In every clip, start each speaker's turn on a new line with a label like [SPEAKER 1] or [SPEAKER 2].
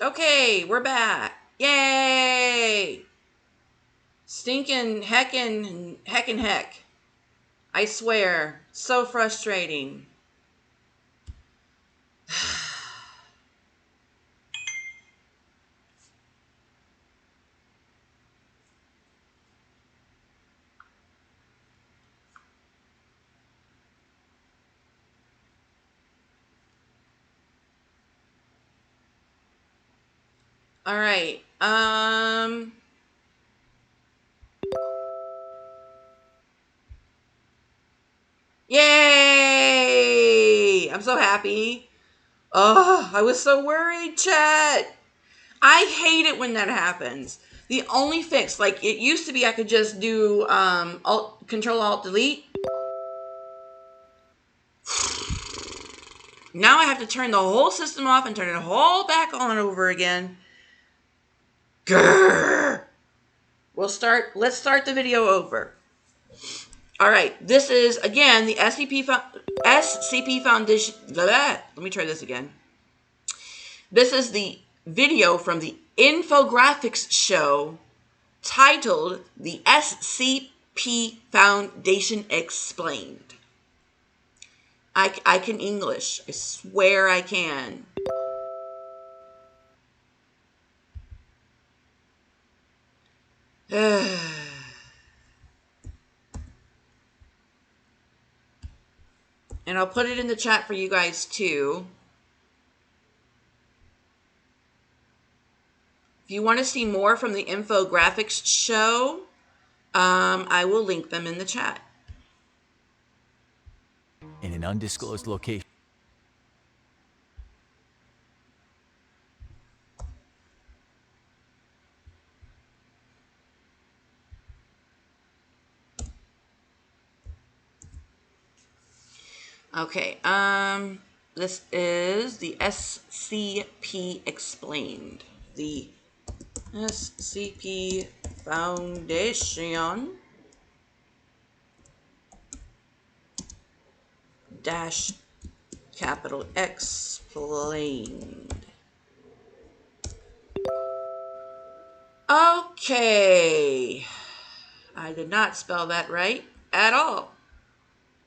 [SPEAKER 1] Okay, we're back. Yay! Stinking heckin' heck. I swear, so frustrating. All right. Yay! I'm so happy. Oh, I was so worried, chat. I hate it when that happens. The only fix, like it used to be, I could just do Control Alt Delete. Now I have to turn the whole system off and turn it all back on over again. Grrr. Let's start the video over. All right, this is again the SCP Foundation. Blah, blah. Let me try this again. This is the video from the infographics show titled "The SCP Foundation Explained." I can English. I swear I can. And I'll put it in the chat for you guys too. If you want to see more from the infographics show, I will link them in the chat.
[SPEAKER 2] In an undisclosed location.
[SPEAKER 1] Okay, this is the SCP Explained. The SCP Foundation dash capital Explained. Okay. I did not spell that right at all.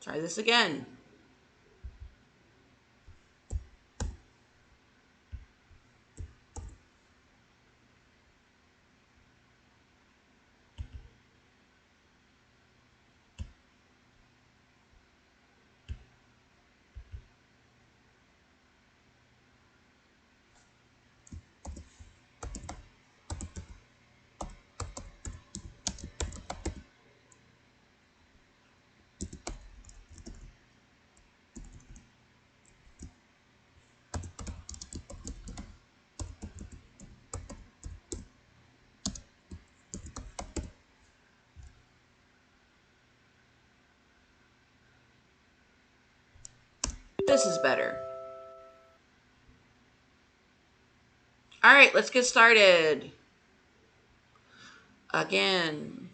[SPEAKER 1] Try this again. This is better. All right, let's get started. Again.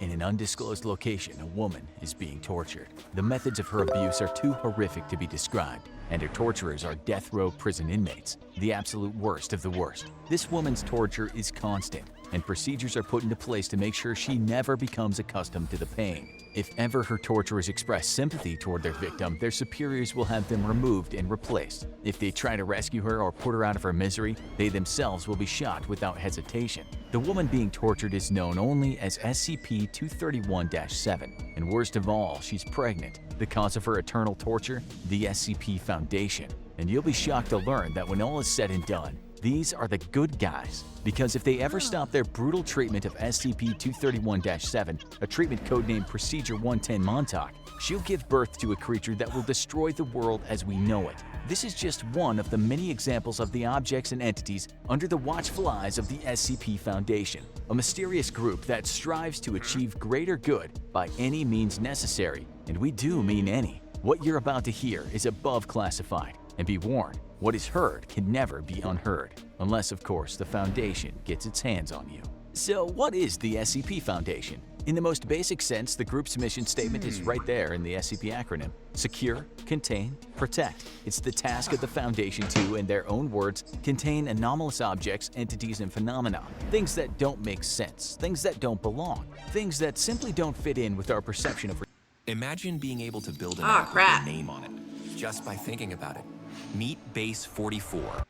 [SPEAKER 2] In an undisclosed location, a woman is being tortured. The methods of her abuse are too horrific to be described, and her torturers are death row prison inmates, the absolute worst of the worst. This woman's torture is constant, and procedures are put into place to make sure she never becomes accustomed to the pain. If ever her torturers express sympathy toward their victim, their superiors will have them removed and replaced. If they try to rescue her or put her out of her misery, they themselves will be shot without hesitation. The woman being tortured is known only as SCP-231-7, and worst of all, she's pregnant. The cause of her eternal torture? The SCP Foundation. And you'll be shocked to learn that when all is said and done, these are the good guys, because if they ever stop their brutal treatment of SCP-231-7, a treatment codenamed Procedure 110 Montauk, she'll give birth to a creature that will destroy the world as we know it. This is just one of the many examples of the objects and entities under the watchful eyes of the SCP Foundation, a mysterious group that strives to achieve greater good by any means necessary, and we do mean any. What you're about to hear is above classified, and be warned, what is heard can never be unheard, unless of course the Foundation gets its hands on you. So what is the SCP Foundation? In the most basic sense, the group's mission statement is right there in the SCP acronym. Secure, contain, protect. It's the task of the Foundation to, in their own words, contain anomalous objects, entities, and phenomena. Things that don't make sense, things that don't belong, things that simply don't fit in with our perception of reality.
[SPEAKER 3] Imagine being able to build an
[SPEAKER 1] Ah,
[SPEAKER 3] app with
[SPEAKER 1] crap.
[SPEAKER 3] your name on it, just by thinking about it. Meet Base 44.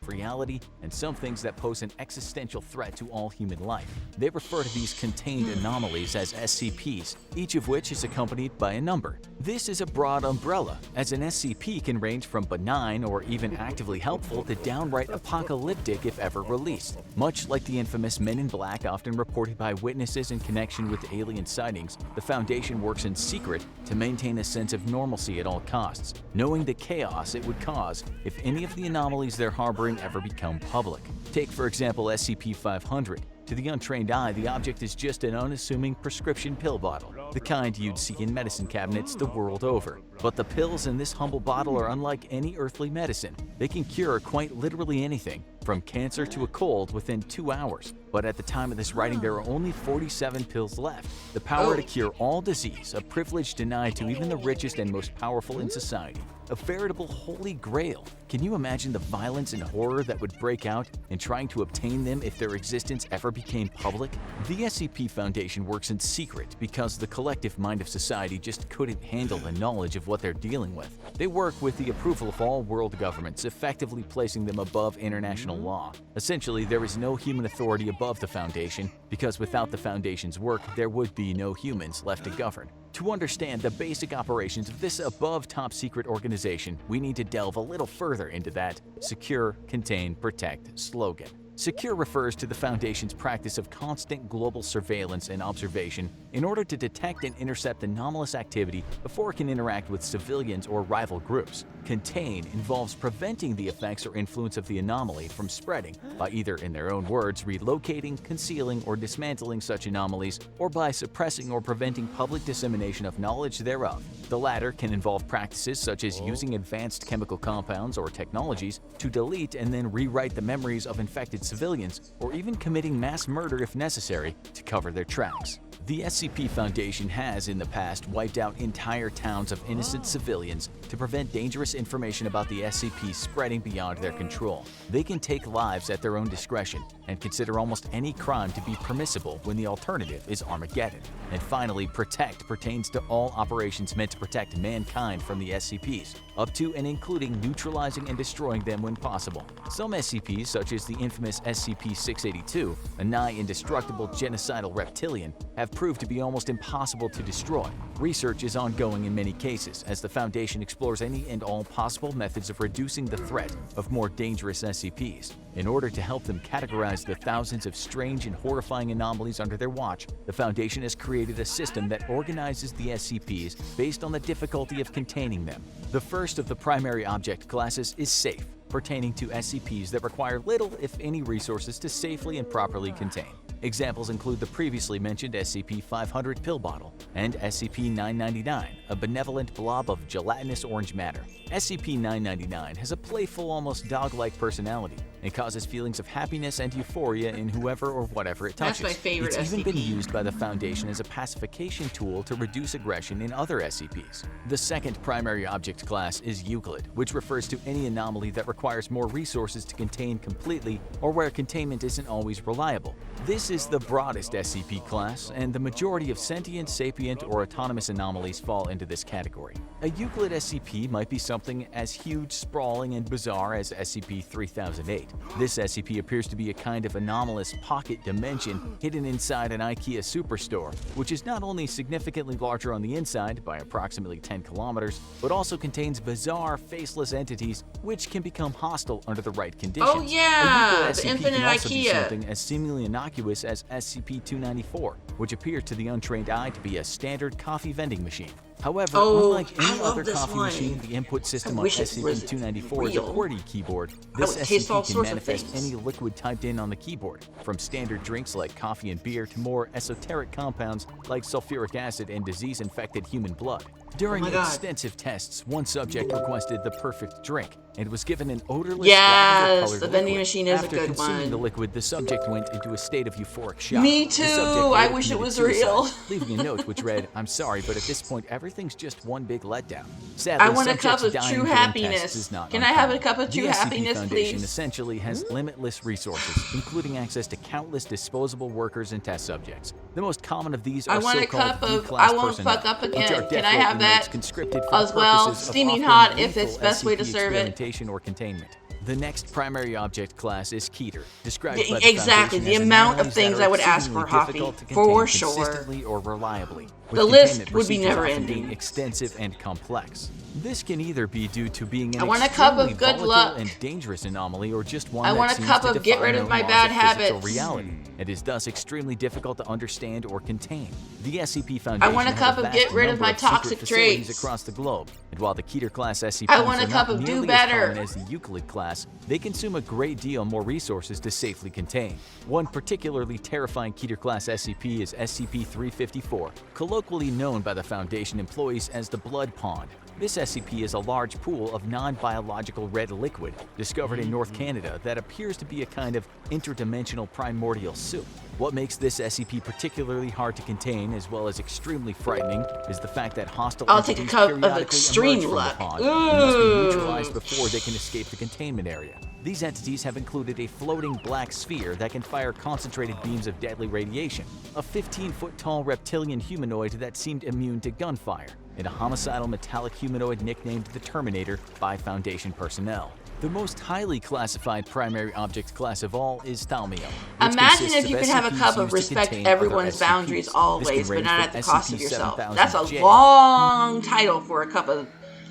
[SPEAKER 2] Reality, and some things that pose an existential threat to all human life. They refer to these contained anomalies as SCPs, each of which is accompanied by a number. This is a broad umbrella, as an SCP can range from benign or even actively helpful to downright apocalyptic if ever released. Much like the infamous Men in Black often reported by witnesses in connection with alien sightings, the Foundation works in secret to maintain a sense of normalcy at all costs, knowing the chaos it would cause if any of the anomalies they're harboring ever become public. Take, for example, SCP-500. To the untrained eye, the object is just an unassuming prescription pill bottle, the kind you'd see in medicine cabinets the world over. But the pills in this humble bottle are unlike any earthly medicine. They can cure quite literally anything, from cancer to a cold, within 2 hours. But at the time of this writing, there are only 47 pills left. The power to cure all disease, a privilege denied to even the richest and most powerful in society. A veritable holy grail. Can you imagine the violence and horror that would break out in trying to obtain them if their existence ever became public? The SCP Foundation works in secret because the collective mind of society just couldn't handle the knowledge of what they're dealing with. They work with the approval of all world governments, effectively placing them above international law. Essentially, there is no human authority above the Foundation, because without the Foundation's work, there would be no humans left to govern. To understand the basic operations of this above top-secret organization, we need to delve a little further into that secure, contain, protect slogan. Secure refers to the Foundation's practice of constant global surveillance and observation in order to detect and intercept anomalous activity before it can interact with civilians or rival groups. Contain involves preventing the effects or influence of the anomaly from spreading by either, in their own words, relocating, concealing, or dismantling such anomalies, or by suppressing or preventing public dissemination of knowledge thereof. The latter can involve practices such as using advanced chemical compounds or technologies to delete and then rewrite the memories of infected civilians, or even committing mass murder if necessary to cover their tracks. The SCP Foundation has in the past wiped out entire towns of innocent civilians to prevent dangerous information about the SCP spreading beyond their control. They can take lives at their own discretion and consider almost any crime to be permissible when the alternative is Armageddon. And finally, protect pertains to all operations meant to protect mankind from the SCPs, up to and including neutralizing and destroying them when possible. Some SCPs, such as the infamous SCP-682, a nigh indestructible genocidal reptilian, have proved to be almost impossible to destroy. Research is ongoing in many cases as the Foundation explores any and all possible methods of reducing the threat of more dangerous SCPs. In order to help them categorize the thousands of strange and horrifying anomalies under their watch, the Foundation has created a system that organizes the SCPs based on the difficulty of containing them. The first of the primary object classes is Safe, pertaining to SCPs that require little, if any, resources to safely and properly contain. Examples include the previously mentioned SCP-500 pill bottle and SCP-999, a benevolent blob of gelatinous orange matter. SCP-999 has a playful, almost dog-like personality and causes feelings of happiness and euphoria in whoever or whatever it touches.
[SPEAKER 1] That's my favorite
[SPEAKER 2] It's even been
[SPEAKER 1] SCP.
[SPEAKER 2] used by the Foundation as a pacification tool to reduce aggression in other SCPs. The second primary object class is Euclid, which refers to any anomaly that requires more resources to contain completely or where containment isn't always reliable. This is the broadest SCP class, and the majority of sentient, sapient, or autonomous anomalies fall into this category. A Euclid SCP might be something as huge, sprawling, and bizarre as SCP-3008. This SCP appears to be a kind of anomalous pocket dimension hidden inside an IKEA superstore, which is not only significantly larger on the inside by approximately 10 kilometers, but also contains bizarre, faceless entities which can become hostile under the right conditions.
[SPEAKER 1] Oh yeah,
[SPEAKER 2] A Euclid
[SPEAKER 1] the
[SPEAKER 2] SCP
[SPEAKER 1] infinite
[SPEAKER 2] can also be
[SPEAKER 1] IKEA.
[SPEAKER 2] something as seemingly innocuous as SCP-294, which appears to the untrained eye to be a standard coffee vending machine. However,
[SPEAKER 1] Oh,
[SPEAKER 2] unlike
[SPEAKER 1] I
[SPEAKER 2] any
[SPEAKER 1] love
[SPEAKER 2] other
[SPEAKER 1] this
[SPEAKER 2] coffee
[SPEAKER 1] one.
[SPEAKER 2] machine, the input system on
[SPEAKER 1] wish it was
[SPEAKER 2] SCP-294 is a
[SPEAKER 1] real.
[SPEAKER 2] QWERTY keyboard.
[SPEAKER 1] I
[SPEAKER 2] This
[SPEAKER 1] would taste all
[SPEAKER 2] SCP can
[SPEAKER 1] sorts of
[SPEAKER 2] manifest
[SPEAKER 1] things.
[SPEAKER 2] any liquid typed in on the keyboard, from standard drinks like coffee and beer to more esoteric compounds like sulfuric acid and disease-infected human blood. During
[SPEAKER 1] Oh my God.
[SPEAKER 2] extensive tests, one subject requested the perfect drink and was given an odorless,
[SPEAKER 1] Yes,
[SPEAKER 2] lavender-colored
[SPEAKER 1] the vending
[SPEAKER 2] liquid.
[SPEAKER 1] machine is a
[SPEAKER 2] After
[SPEAKER 1] good
[SPEAKER 2] consuming
[SPEAKER 1] one.
[SPEAKER 2] the liquid, the subject went into a state of euphoric shock.
[SPEAKER 1] Me
[SPEAKER 2] The
[SPEAKER 1] too.
[SPEAKER 2] subject
[SPEAKER 1] I
[SPEAKER 2] later
[SPEAKER 1] wish it
[SPEAKER 2] committed
[SPEAKER 1] was
[SPEAKER 2] suicide,
[SPEAKER 1] real.
[SPEAKER 2] leaving a note which read, "I'm sorry, but at this point, everything's just one big letdown." Sadly,
[SPEAKER 1] I want a cup
[SPEAKER 2] subjects
[SPEAKER 1] of
[SPEAKER 2] dying
[SPEAKER 1] true
[SPEAKER 2] during
[SPEAKER 1] happiness.
[SPEAKER 2] tests is not
[SPEAKER 1] Can I have a
[SPEAKER 2] uncommon.
[SPEAKER 1] cup of true
[SPEAKER 2] The SCP
[SPEAKER 1] happiness,
[SPEAKER 2] Foundation
[SPEAKER 1] please?
[SPEAKER 2] essentially has limitless resources, including access to countless disposable workers and test subjects. The most common of these
[SPEAKER 1] I
[SPEAKER 2] are
[SPEAKER 1] want a
[SPEAKER 2] so-called
[SPEAKER 1] cup of
[SPEAKER 2] D-class
[SPEAKER 1] I won't
[SPEAKER 2] personnel,
[SPEAKER 1] fuck up
[SPEAKER 2] which
[SPEAKER 1] again.
[SPEAKER 2] are
[SPEAKER 1] Can
[SPEAKER 2] death
[SPEAKER 1] I
[SPEAKER 2] row
[SPEAKER 1] have
[SPEAKER 2] inmates
[SPEAKER 1] that
[SPEAKER 2] conscripted for
[SPEAKER 1] as
[SPEAKER 2] the
[SPEAKER 1] well?
[SPEAKER 2] purposes of
[SPEAKER 1] Steaming
[SPEAKER 2] often
[SPEAKER 1] hot if
[SPEAKER 2] lethal
[SPEAKER 1] it's best way to
[SPEAKER 2] SCP
[SPEAKER 1] serve it.
[SPEAKER 2] experimentation or containment. The next primary object class is Keter, described by the
[SPEAKER 1] Exactly,
[SPEAKER 2] Foundation
[SPEAKER 1] the
[SPEAKER 2] as
[SPEAKER 1] amount of
[SPEAKER 2] anomalies that
[SPEAKER 1] things
[SPEAKER 2] are
[SPEAKER 1] I would ask
[SPEAKER 2] exceedingly
[SPEAKER 1] for, Hoppy,
[SPEAKER 2] difficult to
[SPEAKER 1] for
[SPEAKER 2] contain
[SPEAKER 1] sure.
[SPEAKER 2] consistently or reliably, with
[SPEAKER 1] The list
[SPEAKER 2] containment
[SPEAKER 1] would be
[SPEAKER 2] procedures often
[SPEAKER 1] never-ending.
[SPEAKER 2] being extensive and complex. This can either be due to being an
[SPEAKER 1] I want a cup of
[SPEAKER 2] extremely
[SPEAKER 1] good
[SPEAKER 2] volatile
[SPEAKER 1] luck.
[SPEAKER 2] and dangerous anomaly, or just one
[SPEAKER 1] I
[SPEAKER 2] that
[SPEAKER 1] want a
[SPEAKER 2] seems
[SPEAKER 1] cup
[SPEAKER 2] to
[SPEAKER 1] of get
[SPEAKER 2] defy
[SPEAKER 1] rid of
[SPEAKER 2] known
[SPEAKER 1] my
[SPEAKER 2] laws
[SPEAKER 1] bad
[SPEAKER 2] of physics or
[SPEAKER 1] habits.
[SPEAKER 2] reality, and is thus extremely difficult to understand or contain. The SCP
[SPEAKER 1] I
[SPEAKER 2] Foundation
[SPEAKER 1] want a
[SPEAKER 2] has
[SPEAKER 1] cup of
[SPEAKER 2] vast
[SPEAKER 1] get rid of
[SPEAKER 2] number
[SPEAKER 1] my
[SPEAKER 2] secret
[SPEAKER 1] toxic
[SPEAKER 2] facilities
[SPEAKER 1] traits.
[SPEAKER 2] across the globe, and while the Keter class SCPs
[SPEAKER 1] I want a
[SPEAKER 2] are
[SPEAKER 1] cup
[SPEAKER 2] not
[SPEAKER 1] of do
[SPEAKER 2] nearly
[SPEAKER 1] better.
[SPEAKER 2] as common as the Euclid class, they consume a great deal more resources to safely contain. One particularly terrifying Keter class SCP is SCP-354, colloquially known by the Foundation employees as the Blood Pond. This SCP is a large pool of non-biological red liquid discovered in North Canada that appears to be a kind of interdimensional primordial soup. What makes this SCP particularly hard to contain, as well as extremely frightening, is the fact that hostile
[SPEAKER 1] I'll take a
[SPEAKER 2] entities
[SPEAKER 1] cup of
[SPEAKER 2] periodically
[SPEAKER 1] extreme
[SPEAKER 2] emerge from
[SPEAKER 1] luck.
[SPEAKER 2] the pond and must be
[SPEAKER 1] Ooh.
[SPEAKER 2] neutralized before they can escape the containment area. These entities have included a floating black sphere that can fire concentrated beams of deadly radiation, a 15-foot-tall reptilian humanoid that seemed immune to gunfire, and a homicidal metallic humanoid nicknamed the Terminator by Foundation personnel. The most highly classified primary object class of all is Thalmio. which
[SPEAKER 1] Imagine
[SPEAKER 2] consists
[SPEAKER 1] if you
[SPEAKER 2] of
[SPEAKER 1] could have a
[SPEAKER 2] SCPs
[SPEAKER 1] cup of
[SPEAKER 2] used to
[SPEAKER 1] respect
[SPEAKER 2] contain other
[SPEAKER 1] everyone's
[SPEAKER 2] SCPs.
[SPEAKER 1] boundaries
[SPEAKER 2] This
[SPEAKER 1] always,
[SPEAKER 2] can
[SPEAKER 1] but
[SPEAKER 2] range
[SPEAKER 1] not
[SPEAKER 2] from
[SPEAKER 1] at the cost of yourself.
[SPEAKER 2] SCP-7000
[SPEAKER 1] That's a
[SPEAKER 2] J.
[SPEAKER 1] long title for a cup of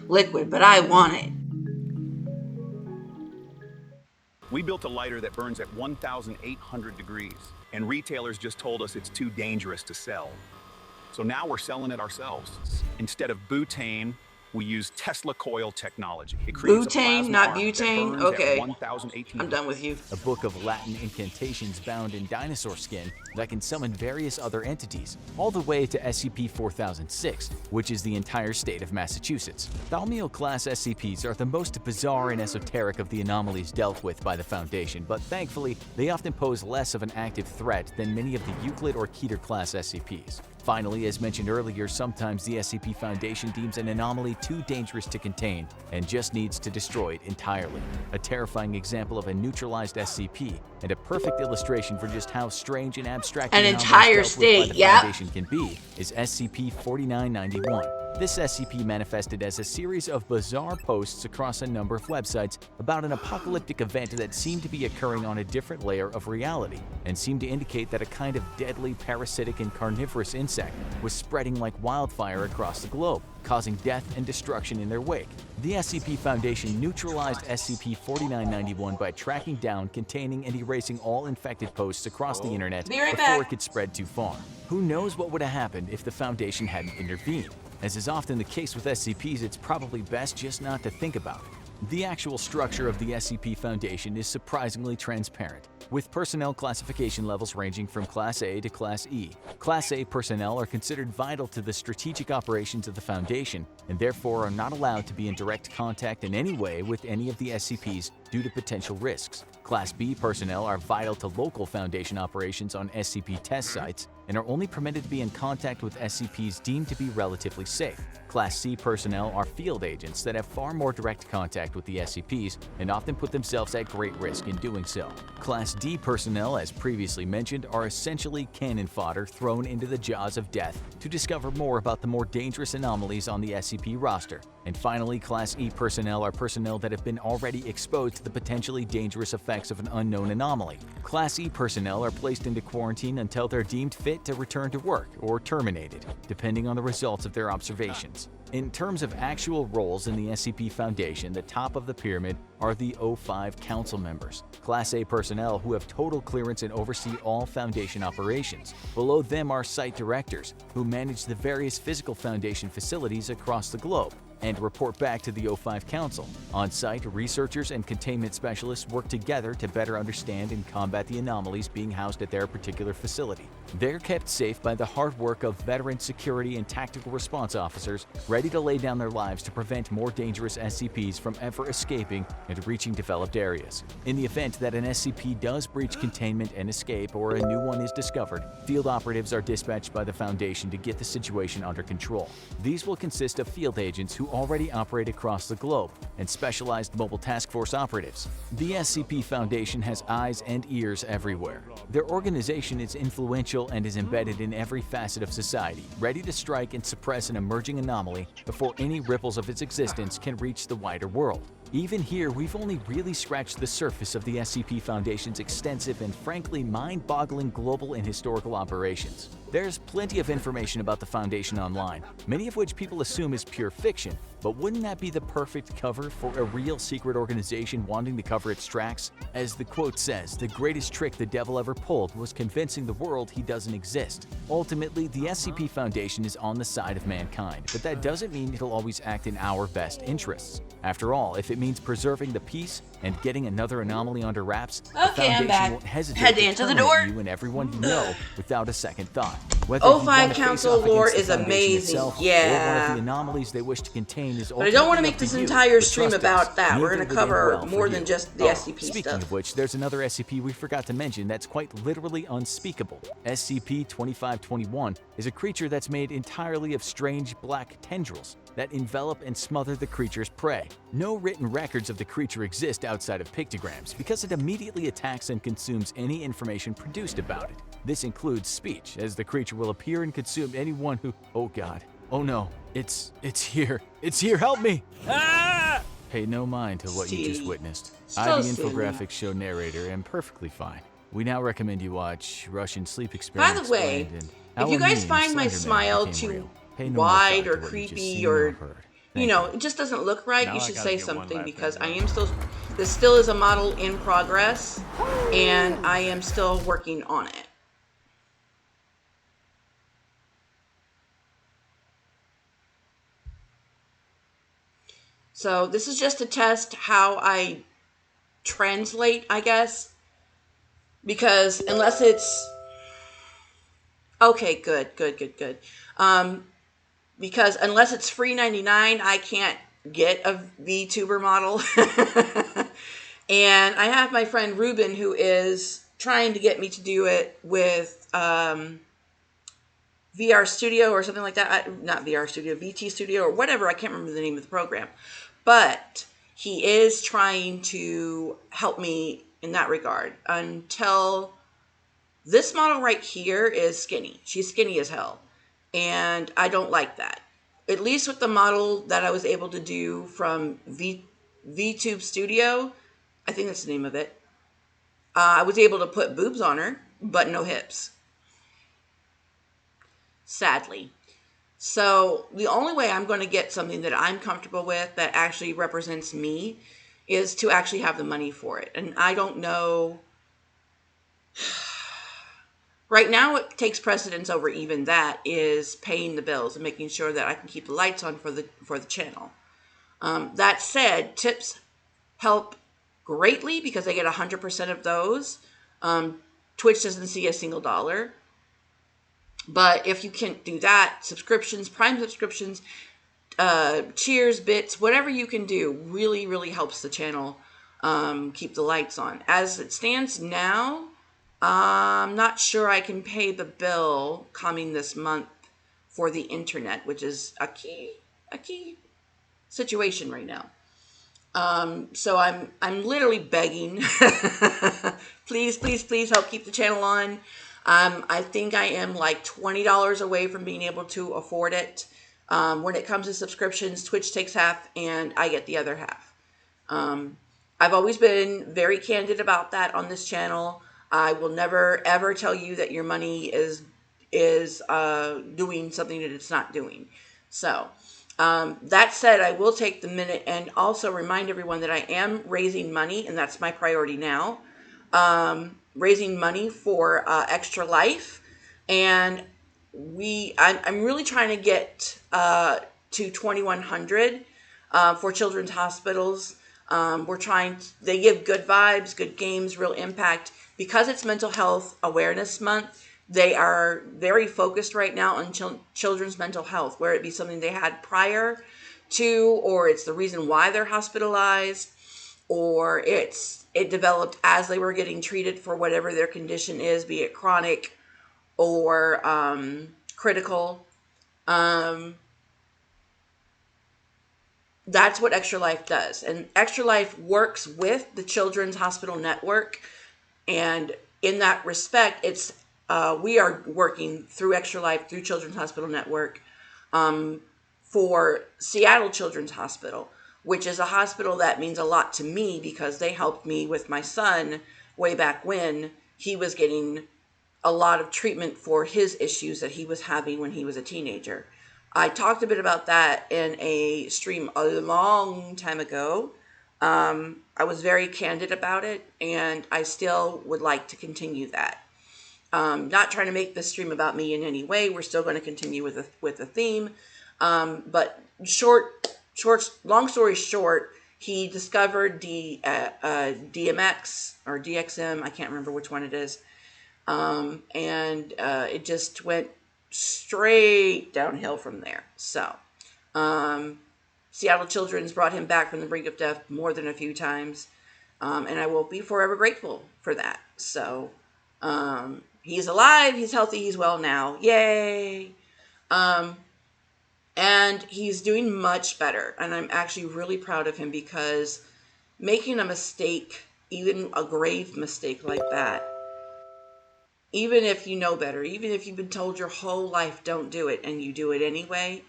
[SPEAKER 1] liquid, but I want it.
[SPEAKER 4] We built a lighter that burns at 1,800 degrees, and retailers just told us it's too dangerous to sell. So now we're selling it ourselves. Instead of butane, we use Tesla coil technology. It creates a
[SPEAKER 1] Butane,
[SPEAKER 4] plasma
[SPEAKER 1] not
[SPEAKER 4] arc that
[SPEAKER 1] butane?
[SPEAKER 4] burns at
[SPEAKER 1] Okay.
[SPEAKER 4] 1,800.
[SPEAKER 1] I'm done with you.
[SPEAKER 2] A book of Latin incantations bound in dinosaur skin that can summon various other entities, all the way to SCP-4006, which is the entire state of Massachusetts. Thalmio-class SCPs are the most bizarre and esoteric of the anomalies dealt with by the Foundation, but thankfully, they often pose less of an active threat than many of the Euclid or Keter-class SCPs. Finally, as mentioned earlier, sometimes the SCP Foundation deems an anomaly too dangerous to contain and just needs to destroy it entirely. A terrifying example of a neutralized SCP and a perfect illustration for just how strange and abstract
[SPEAKER 1] An
[SPEAKER 2] the anomalies
[SPEAKER 1] entire
[SPEAKER 2] dealt with by
[SPEAKER 1] state,
[SPEAKER 2] the
[SPEAKER 1] yep.
[SPEAKER 2] Foundation can be is SCP-4991. This SCP manifested as a series of bizarre posts across a number of websites about an apocalyptic event that seemed to be occurring on a different layer of reality and seemed to indicate that a kind of deadly parasitic and carnivorous insect was spreading like wildfire across the globe, causing death and destruction in their wake. The SCP Foundation neutralized SCP-4991 by tracking down, containing, and erasing all infected posts across the internet
[SPEAKER 1] Be right
[SPEAKER 2] before
[SPEAKER 1] back.
[SPEAKER 2] it could spread too far. Who knows what would have happened if the Foundation hadn't intervened? As is often the case with SCPs, it's probably best just not to think about it. The actual structure of the SCP Foundation is surprisingly transparent, with personnel classification levels ranging from Class A to Class E. Class A personnel are considered vital to the strategic operations of the Foundation and therefore are not allowed to be in direct contact in any way with any of the SCPs due to potential risks. Class B personnel are vital to local Foundation operations on SCP test sites and are only permitted to be in contact with SCPs deemed to be relatively safe. Class C personnel are field agents that have far more direct contact with the SCPs and often put themselves at great risk in doing so. Class D personnel, as previously mentioned, are essentially cannon fodder thrown into the jaws of death to discover more about the more dangerous anomalies on the SCP roster. And finally, Class E personnel are personnel that have been already exposed to the potentially dangerous effects of an unknown anomaly. Class E personnel are placed into quarantine until they're deemed fit to return to work or terminated, depending on the results of their observations. In terms of actual roles in the SCP Foundation, the top of the pyramid are the O5 Council members, Class A personnel who have total clearance and oversee all Foundation operations. Below them are Site Directors, who manage the various physical Foundation facilities across the globe and report back to the O5 Council. On-site, researchers and containment specialists work together to better understand and combat the anomalies being housed at their particular facility. They're kept safe by the hard work of veteran security and tactical response officers ready to lay down their lives to prevent more dangerous SCPs from ever escaping and reaching developed areas. In the event that an SCP does breach containment and escape, or a new one is discovered, field operatives are dispatched by the Foundation to get the situation under control. These will consist of field agents who already operate across the globe and specialized mobile task force operatives. The SCP Foundation has eyes and ears everywhere. Their organization is influential and is embedded in every facet of society, ready to strike and suppress an emerging anomaly before any ripples of its existence can reach the wider world. Even here, we've only really scratched the surface of the SCP Foundation's extensive and frankly mind-boggling global and historical operations. There's plenty of information about the Foundation online, many of which people assume is pure fiction, but wouldn't that be the perfect cover for a real secret organization wanting to cover its tracks? As the quote says, the greatest trick the devil ever pulled was convincing the world he doesn't exist. Ultimately, the SCP Foundation is on the side of mankind, but that doesn't mean it'll always act in our best interests. After all, if it means preserving the peace and getting another anomaly under wraps, the
[SPEAKER 1] Okay, I'm
[SPEAKER 2] Foundation
[SPEAKER 1] back.
[SPEAKER 2] won't hesitate
[SPEAKER 1] Had to
[SPEAKER 2] to
[SPEAKER 1] answer the
[SPEAKER 2] terminate
[SPEAKER 1] door.
[SPEAKER 2] you and everyone you know without a second thought. Whether you
[SPEAKER 1] O5
[SPEAKER 2] want to face
[SPEAKER 1] Council
[SPEAKER 2] off
[SPEAKER 1] lore
[SPEAKER 2] against the
[SPEAKER 1] is
[SPEAKER 2] Foundation
[SPEAKER 1] amazing,
[SPEAKER 2] itself, or one
[SPEAKER 1] yeah.
[SPEAKER 2] of the anomalies they wish to contain is
[SPEAKER 1] But I don't want to
[SPEAKER 2] ultimately
[SPEAKER 1] make
[SPEAKER 2] up
[SPEAKER 1] this
[SPEAKER 2] you,
[SPEAKER 1] entire
[SPEAKER 2] but
[SPEAKER 1] stream
[SPEAKER 2] trust
[SPEAKER 1] about
[SPEAKER 2] us,
[SPEAKER 1] that. We're
[SPEAKER 2] neither
[SPEAKER 1] going to
[SPEAKER 2] would end
[SPEAKER 1] cover
[SPEAKER 2] well for
[SPEAKER 1] more
[SPEAKER 2] you.
[SPEAKER 1] than just the
[SPEAKER 2] Oh,
[SPEAKER 1] SCP
[SPEAKER 2] speaking
[SPEAKER 1] stuff.
[SPEAKER 2] of which, there's another SCP we forgot to mention that's quite literally unspeakable. SCP-2521 is a creature that's made entirely of strange black tendrils that envelop and smother the creature's prey. No written records of the creature exist outside of pictograms because it immediately attacks and consumes any information produced about it. This includes speech, as the creature will appear and consume anyone who— oh god, oh no, it's here, help me! Ah! Pay no mind to what you just
[SPEAKER 1] See.
[SPEAKER 2] witnessed.
[SPEAKER 1] So
[SPEAKER 2] I, the
[SPEAKER 1] silly.
[SPEAKER 2] infographics show narrator, am perfectly fine. We now recommend you watch Russian Sleep Experiment
[SPEAKER 1] By the way,
[SPEAKER 2] Explained and
[SPEAKER 1] if you
[SPEAKER 2] How
[SPEAKER 1] guys
[SPEAKER 2] a
[SPEAKER 1] find my
[SPEAKER 2] Slenderman
[SPEAKER 1] smile
[SPEAKER 2] Became
[SPEAKER 1] too
[SPEAKER 2] Real. Pay no more
[SPEAKER 1] wide
[SPEAKER 2] thought
[SPEAKER 1] or
[SPEAKER 2] to what you just
[SPEAKER 1] creepy
[SPEAKER 2] seen
[SPEAKER 1] or,
[SPEAKER 2] heard.
[SPEAKER 1] you
[SPEAKER 2] Thank
[SPEAKER 1] know, it just doesn't look right,
[SPEAKER 5] Now
[SPEAKER 1] you
[SPEAKER 5] I
[SPEAKER 1] should
[SPEAKER 5] gotta
[SPEAKER 1] say
[SPEAKER 5] get one
[SPEAKER 1] something
[SPEAKER 5] lap
[SPEAKER 1] because
[SPEAKER 5] in,
[SPEAKER 1] I
[SPEAKER 5] though.
[SPEAKER 1] am still, this still is a model in progress and I am still working on it. So this is just to test how I translate, I guess, because unless it's, okay, good. Because unless it's free 99, I can't get a VTuber model. And I have my friend Ruben who is trying to get me to do it with VR Studio or something like that. Not VR Studio, VT Studio or whatever. I can't remember the name of the program. But he is trying to help me in that regard until this model right here is skinny. She's skinny as hell. And I don't like that. At least with the model that I was able to do from VTube Studio, I think that's the name of it. I was able to put boobs on her, but no hips. Sadly. So the only way I'm going to get something that I'm comfortable with that actually represents me is to actually have the money for it. And I don't know. Right now, what takes precedence over even that is paying the bills and making sure that I can keep the lights on for the channel. That said, tips help greatly because I get 100% of those. Twitch doesn't see a single dollar. But if you can't do that, subscriptions, Prime subscriptions, cheers, bits, whatever you can do really, really helps the channel keep the lights on. As it stands now, I'm not sure I can pay the bill coming this month for the internet, which is a key situation right now. So I'm literally begging, please help keep the channel on. I think I am like $20 away from being able to afford it. When it comes to subscriptions, Twitch takes half and I get the other half. I've always been very candid about that on this channel. I will never ever tell you that your money is doing something that it's not doing. So that said, I will take the minute and also remind everyone that I am raising money, and that's my priority now. Raising money for Extra Life, and I'm really trying to get to 2,100 for children's hospitals. We're trying. They give good vibes, good games, real impact. Because it's Mental Health Awareness Month, they are very focused right now on children's mental health, where it be something they had prior to, or it's the reason why they're hospitalized, or it developed as they were getting treated for whatever their condition is, be it chronic or critical. That's what Extra Life does. And Extra Life works with the Children's Hospital Network. And in that respect, it's we are working through Extra Life, through Children's Hospital Network, for Seattle Children's Hospital, which is a hospital that means a lot to me because they helped me with my son way back when he was getting a lot of treatment for his issues that he was having when he was a teenager. I talked a bit about that in a stream a long time ago. I was very candid about it, and I still would like to continue that. Not trying to make this stream about me in any way. We're still going to continue with the theme. But long story short, he discovered DMX or DXM. I can't remember which one it is. And it just went straight downhill from there. So, Seattle Children's brought him back from the brink of death more than a few times. And I will be forever grateful for that. So, he's alive, he's healthy, he's well now. Yay! And he's doing much better. And I'm actually really proud of him because making a mistake, even a grave mistake like that, even if you know better, even if you've been told your whole life don't do it and you do it anyway,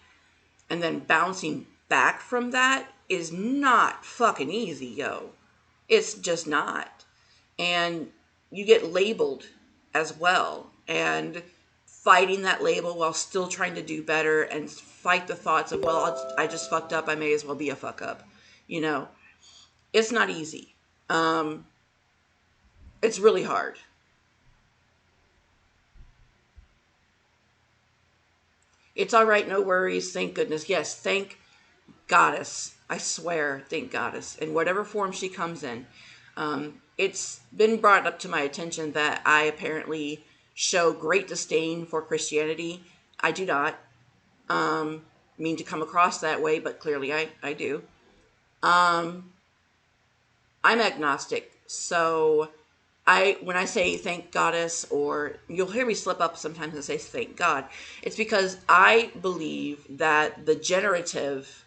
[SPEAKER 1] and then bouncing back from that is not fucking easy, yo. It's just not. And you get labeled as well. And fighting that label while still trying to do better and fight the thoughts of, well, I just fucked up. I may as well be a fuck up. You know, it's not easy. It's really hard. It's all right, no worries, thank goodness. Yes, thank Goddess. I swear, thank Goddess. In whatever form she comes in. It's been brought up to my attention that I apparently show great disdain for Christianity. I do not mean to come across that way, but clearly I do. I'm agnostic, so when I say thank Goddess, or you'll hear me slip up sometimes and say thank God, it's because I believe that the generative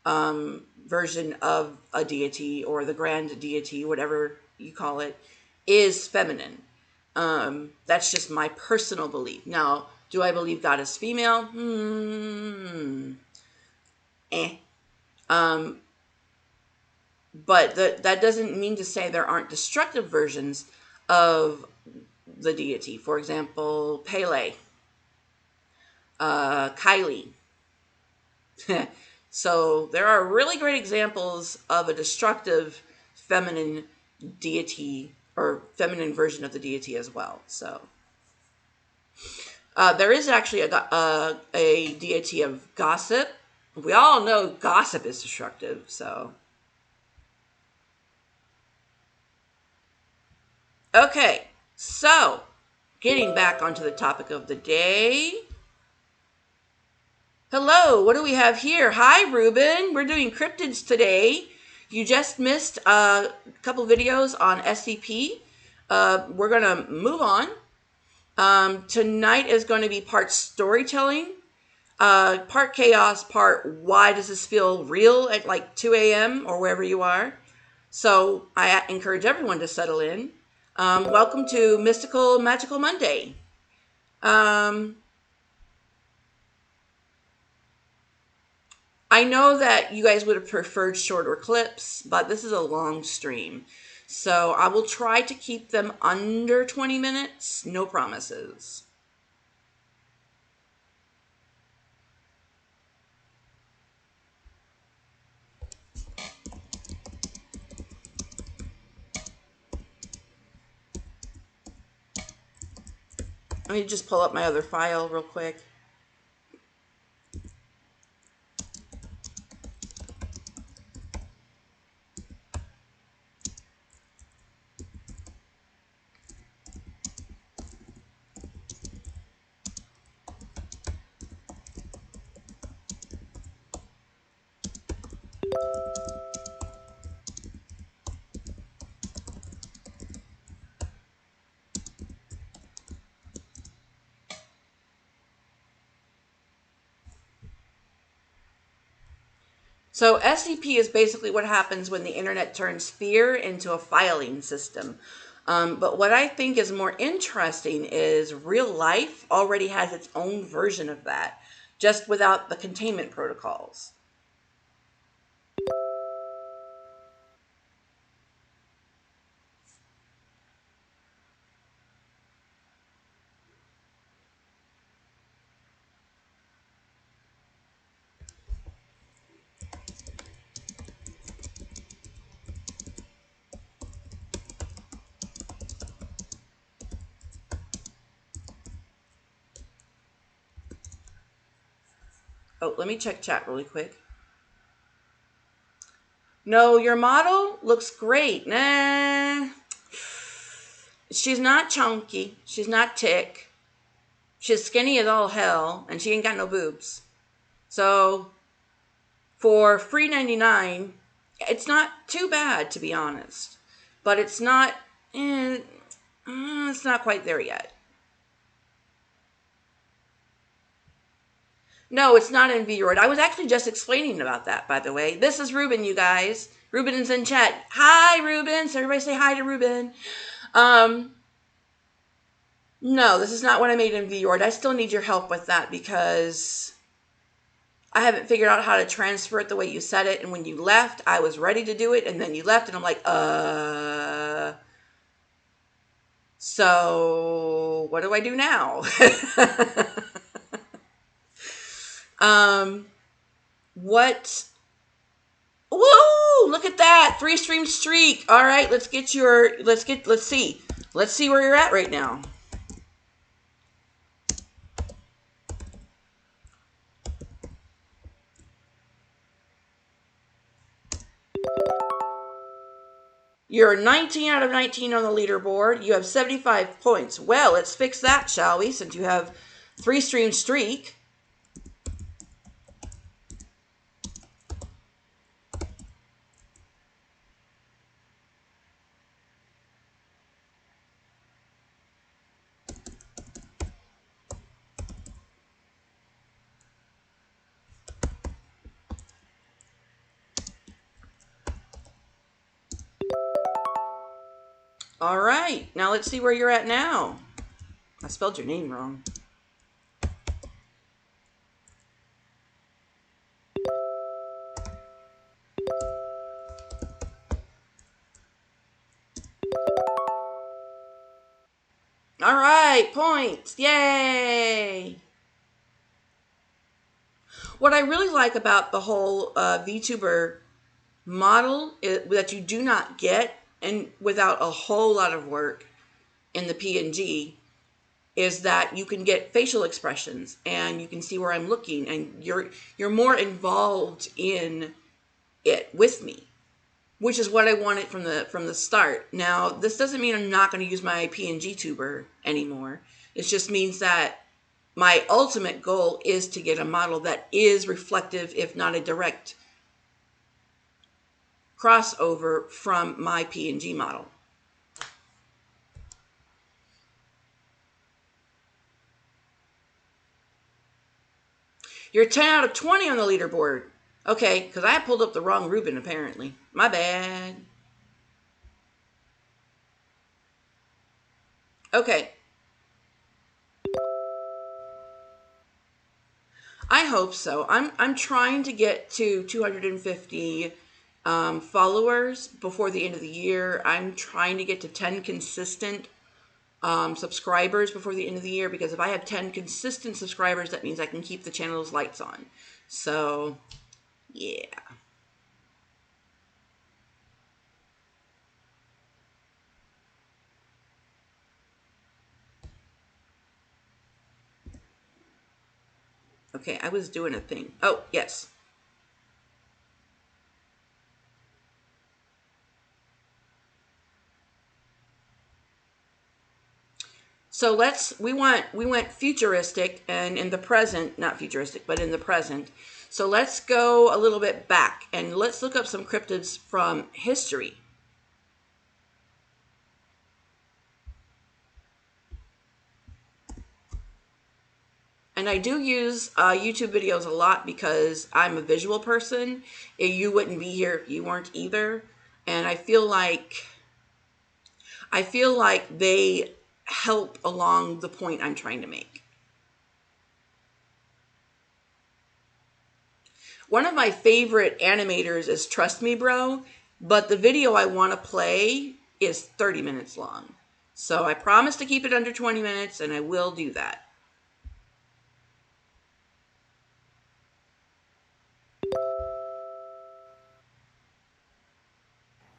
[SPEAKER 1] version of a deity, or the grand deity, whatever you call it, is feminine. That's just my personal belief. Now, do I believe God is female? But that doesn't mean to say there aren't destructive versions of the deity. For example, Pele, Kylie. So there are really great examples of a destructive feminine deity, or feminine version of the deity as well. So there is actually a deity of gossip. We all know gossip is destructive, so. Okay, so getting back onto the topic of the day. Hello, what do we have here? Hi, Ruben. We're doing cryptids today. You just missed a couple videos on SCP. We're going to move on. Tonight is going to be part storytelling, part chaos, part why does this feel real at like 2 a.m. or wherever you are. So I encourage everyone to settle in. Welcome to Magickal Monday. I know that you guys would have preferred shorter clips, but this is a long stream. So I will try to keep them under 20 minutes. No promises. Let me just pull up my other file real quick. So SCP is basically what happens when the internet turns fear into a filing system. But what I think is more interesting is real life already has its own version of that, just without the containment protocols. Oh, let me check chat really quick. No, your model looks great. Nah. She's not chunky. She's not thick. She's skinny as all hell, and she ain't got no boobs. So, for free 99, it's not too bad, to be honest. But it's not, it's not quite there yet. No, it's not in Vroid. I was actually just explaining about that, by the way. This is Ruben, you guys. Ruben is in chat. Hi, Ruben. So everybody say hi to Ruben. No, this is not what I made in Vroid. I still need your help with that because I haven't figured out how to transfer it the way you said it. And when you left, I was ready to do it. And then you left and I'm like, so what do I do now? What? Woo! Look at that 3-stream streak. All right, let's see. Let's see where you're at right now. You're 19 out of 19 on the leaderboard. You have 75 points. Well, let's fix that, shall we? Since you have 3-stream streak. All right, now let's see where you're at now. I spelled your name wrong. All right, points. Yay! What I really like about the whole VTuber model is that you do not get, and without a whole lot of work in the PNG, is that you can get facial expressions and you can see where I'm looking, and you're more involved in it with me, which is what I wanted from the start. Now, this doesn't mean I'm not going to use my PNG tuber anymore. It just means that my ultimate goal is to get a model that is reflective, if not a direct crossover from my PNG model. You're 10 out of 20 on the leaderboard. Okay, because I pulled up the wrong Ruben, apparently. My bad. Okay. I hope so. I'm trying to get to 250 followers before the end of the year. I'm trying to get to 10 consistent subscribers before the end of the year, because if I have 10 consistent subscribers, that means I can keep the channel's lights on. So, yeah. Okay, I was doing a thing. Oh, yes. So we went futuristic, and in the present, not futuristic, but in the present. So let's go a little bit back and let's look up some cryptids from history. And I do use YouTube videos a lot because I'm a visual person. You wouldn't be here if you weren't either. And I feel like they help along the point I'm trying to make. One of my favorite animators is Trust Me Bro, but the video I want to play is 30 minutes long. So I promise to keep it under 20 minutes, and I will do that.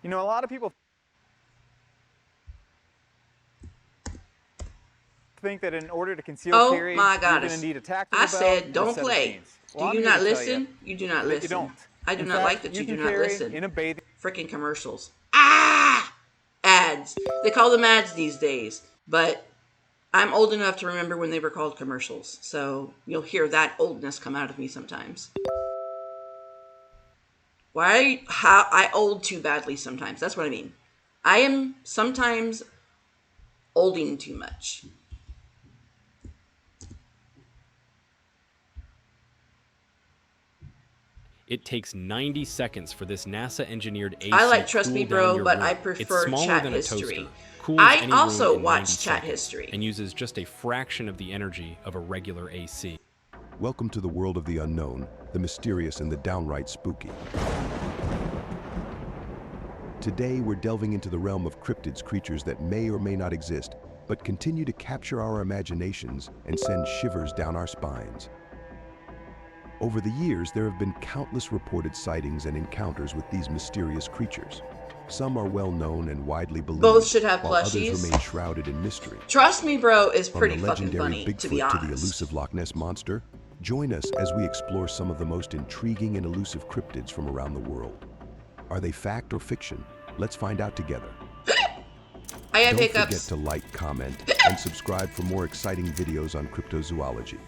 [SPEAKER 5] You know, a lot of people think that in order to conceal carry, you're going to need a tactical belt.
[SPEAKER 1] I said don't play.
[SPEAKER 5] Well,
[SPEAKER 1] do you not listen? You do not listen.
[SPEAKER 5] You don't.
[SPEAKER 1] I do not like that you do not listen.
[SPEAKER 5] In a bathing
[SPEAKER 1] Freaking commercials. Ah! Ads. They call them ads these days. But I'm old enough to remember when they were called commercials. So you'll hear that oldness come out of me sometimes. I old too badly sometimes. That's what I mean. I am sometimes olding too much.
[SPEAKER 6] It takes 90 seconds for this NASA-engineered AC
[SPEAKER 1] I like Trust Me
[SPEAKER 6] cool down
[SPEAKER 1] Bro,
[SPEAKER 6] your
[SPEAKER 1] but
[SPEAKER 6] room.
[SPEAKER 1] I
[SPEAKER 6] It's
[SPEAKER 1] prefer
[SPEAKER 6] smaller
[SPEAKER 1] Chat
[SPEAKER 6] than a
[SPEAKER 1] History.
[SPEAKER 6] toaster, cools
[SPEAKER 1] I
[SPEAKER 6] any
[SPEAKER 1] also
[SPEAKER 6] room in
[SPEAKER 1] watch
[SPEAKER 6] 90
[SPEAKER 1] Chat
[SPEAKER 6] seconds,
[SPEAKER 1] History.
[SPEAKER 6] and uses just a fraction of the energy of a regular AC.
[SPEAKER 7] Welcome to the world of the unknown, the mysterious and the downright spooky. Today, we're delving into the realm of cryptids, creatures that may or may not exist, but continue to capture our imaginations and send shivers down our spines. Over the years, there have been countless reported sightings and encounters with these mysterious creatures. Some are well known and widely believed,
[SPEAKER 1] Both should have
[SPEAKER 7] while
[SPEAKER 1] plushies.
[SPEAKER 7] others remain shrouded in mystery.
[SPEAKER 1] Trust Me Bro is
[SPEAKER 7] From
[SPEAKER 1] pretty
[SPEAKER 7] the
[SPEAKER 1] fucking
[SPEAKER 7] legendary
[SPEAKER 1] funny,
[SPEAKER 7] Bigfoot
[SPEAKER 1] to be
[SPEAKER 7] to
[SPEAKER 1] honest.
[SPEAKER 7] the elusive Loch Ness Monster, join us as we explore some of the most intriguing and elusive cryptids from around the world. Are they fact or fiction? Let's find out together.
[SPEAKER 1] I have
[SPEAKER 7] Don't
[SPEAKER 1] hiccups.
[SPEAKER 7] forget to like, comment, and subscribe for more exciting videos on cryptozoology.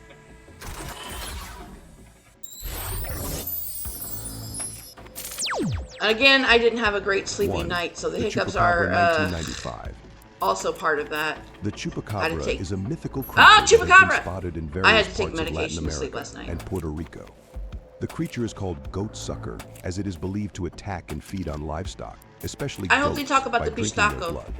[SPEAKER 1] Again, I didn't have a great sleepy
[SPEAKER 7] 1.
[SPEAKER 1] night, so the
[SPEAKER 7] The
[SPEAKER 1] hiccups
[SPEAKER 7] Chupacabra,
[SPEAKER 1] are
[SPEAKER 7] 1995.
[SPEAKER 1] also part of that.
[SPEAKER 7] The
[SPEAKER 1] Gotta
[SPEAKER 7] Chupacabra
[SPEAKER 1] take-
[SPEAKER 7] is a mythical creature
[SPEAKER 1] Ah,
[SPEAKER 7] that has
[SPEAKER 1] Chupacabra!
[SPEAKER 7] been spotted in
[SPEAKER 1] I
[SPEAKER 7] various
[SPEAKER 1] had to take
[SPEAKER 7] parts of
[SPEAKER 1] medication
[SPEAKER 7] Latin
[SPEAKER 1] to sleep
[SPEAKER 7] America
[SPEAKER 1] last night.
[SPEAKER 7] and Puerto Rico. The creature is called goat sucker, as it is believed to attack and feed on livestock, especially
[SPEAKER 1] I
[SPEAKER 7] goats,
[SPEAKER 1] hope they talk about
[SPEAKER 7] by
[SPEAKER 1] the fish
[SPEAKER 7] drinking their
[SPEAKER 1] taco.
[SPEAKER 7] blood.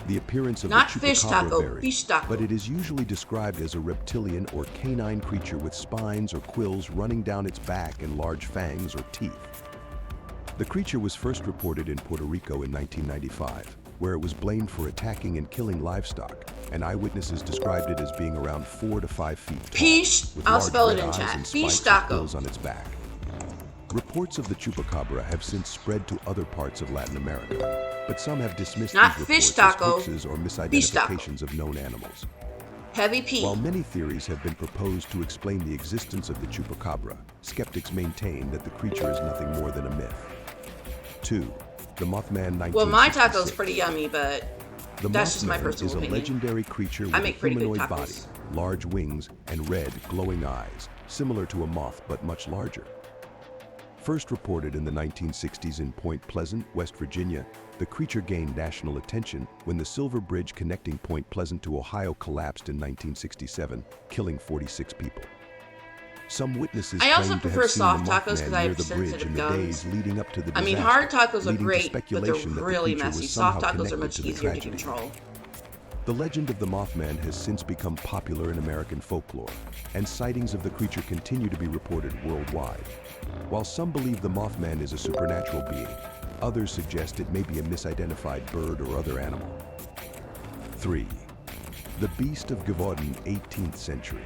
[SPEAKER 7] The appearance of
[SPEAKER 1] Not
[SPEAKER 7] the
[SPEAKER 1] fish
[SPEAKER 7] Chupacabra
[SPEAKER 1] taco,
[SPEAKER 7] varies,
[SPEAKER 1] fish taco.
[SPEAKER 7] but it is usually described as a reptilian or canine creature with spines or quills running down its back and large fangs or teeth. The creature was first reported in Puerto Rico in 1995, where it was blamed for attacking and killing livestock, and eyewitnesses described it as being around 4 to 5 feet tall,
[SPEAKER 1] Pish,
[SPEAKER 7] with
[SPEAKER 1] I'll
[SPEAKER 7] large
[SPEAKER 1] spell it
[SPEAKER 7] red
[SPEAKER 1] in
[SPEAKER 7] eyes
[SPEAKER 1] chat.
[SPEAKER 7] and
[SPEAKER 1] Fish
[SPEAKER 7] spikes or
[SPEAKER 1] taco.
[SPEAKER 7] quills on its back. Reports of the Chupacabra have since spread to other parts of Latin America, but some have dismissed
[SPEAKER 1] Not
[SPEAKER 7] these
[SPEAKER 1] fish
[SPEAKER 7] reports
[SPEAKER 1] taco,
[SPEAKER 7] as hoaxes or
[SPEAKER 1] fish taco.
[SPEAKER 7] misidentifications of known animals.
[SPEAKER 1] Heavy P.
[SPEAKER 7] While many theories have been proposed to explain the existence of the Chupacabra, skeptics maintain that the creature is nothing more than a myth. 2. The Mothman 1966.
[SPEAKER 1] Well, my taco's pretty yummy, but
[SPEAKER 7] The
[SPEAKER 1] that's just my
[SPEAKER 7] Mothman
[SPEAKER 1] personal
[SPEAKER 7] is a
[SPEAKER 1] opinion.
[SPEAKER 7] legendary creature with
[SPEAKER 1] I
[SPEAKER 7] a
[SPEAKER 1] make pretty good
[SPEAKER 7] humanoid body,
[SPEAKER 1] tacos.
[SPEAKER 7] large wings, and red, glowing eyes, similar to a moth but much larger. First reported in the 1960s in Point Pleasant, West Virginia, the creature gained national attention when the Silver Bridge connecting Point Pleasant to Ohio collapsed in 1967, killing 46 people. Some witnesses
[SPEAKER 1] I also
[SPEAKER 7] claim to
[SPEAKER 1] prefer
[SPEAKER 7] have seen
[SPEAKER 1] soft
[SPEAKER 7] the
[SPEAKER 1] tacos 'cause
[SPEAKER 7] Mothman
[SPEAKER 1] I
[SPEAKER 7] near
[SPEAKER 1] have
[SPEAKER 7] the bridge
[SPEAKER 1] sensitive
[SPEAKER 7] in the
[SPEAKER 1] gums.
[SPEAKER 7] days leading up to the
[SPEAKER 1] I
[SPEAKER 7] disaster.
[SPEAKER 1] mean, hard tacos are
[SPEAKER 7] leading to
[SPEAKER 1] great, but they're
[SPEAKER 7] speculation that the
[SPEAKER 1] really
[SPEAKER 7] creature was
[SPEAKER 1] messy. Soft
[SPEAKER 7] somehow
[SPEAKER 1] tacos are
[SPEAKER 7] connected
[SPEAKER 1] much
[SPEAKER 7] to the
[SPEAKER 1] easier to
[SPEAKER 7] tragedy.
[SPEAKER 1] control.
[SPEAKER 7] The legend of the Mothman has since become popular in American folklore, and sightings of the creature continue to be reported worldwide. While some believe the Mothman is a supernatural being, others suggest it may be a misidentified bird or other animal. 3. The Beast of Gévaudan, 18th century.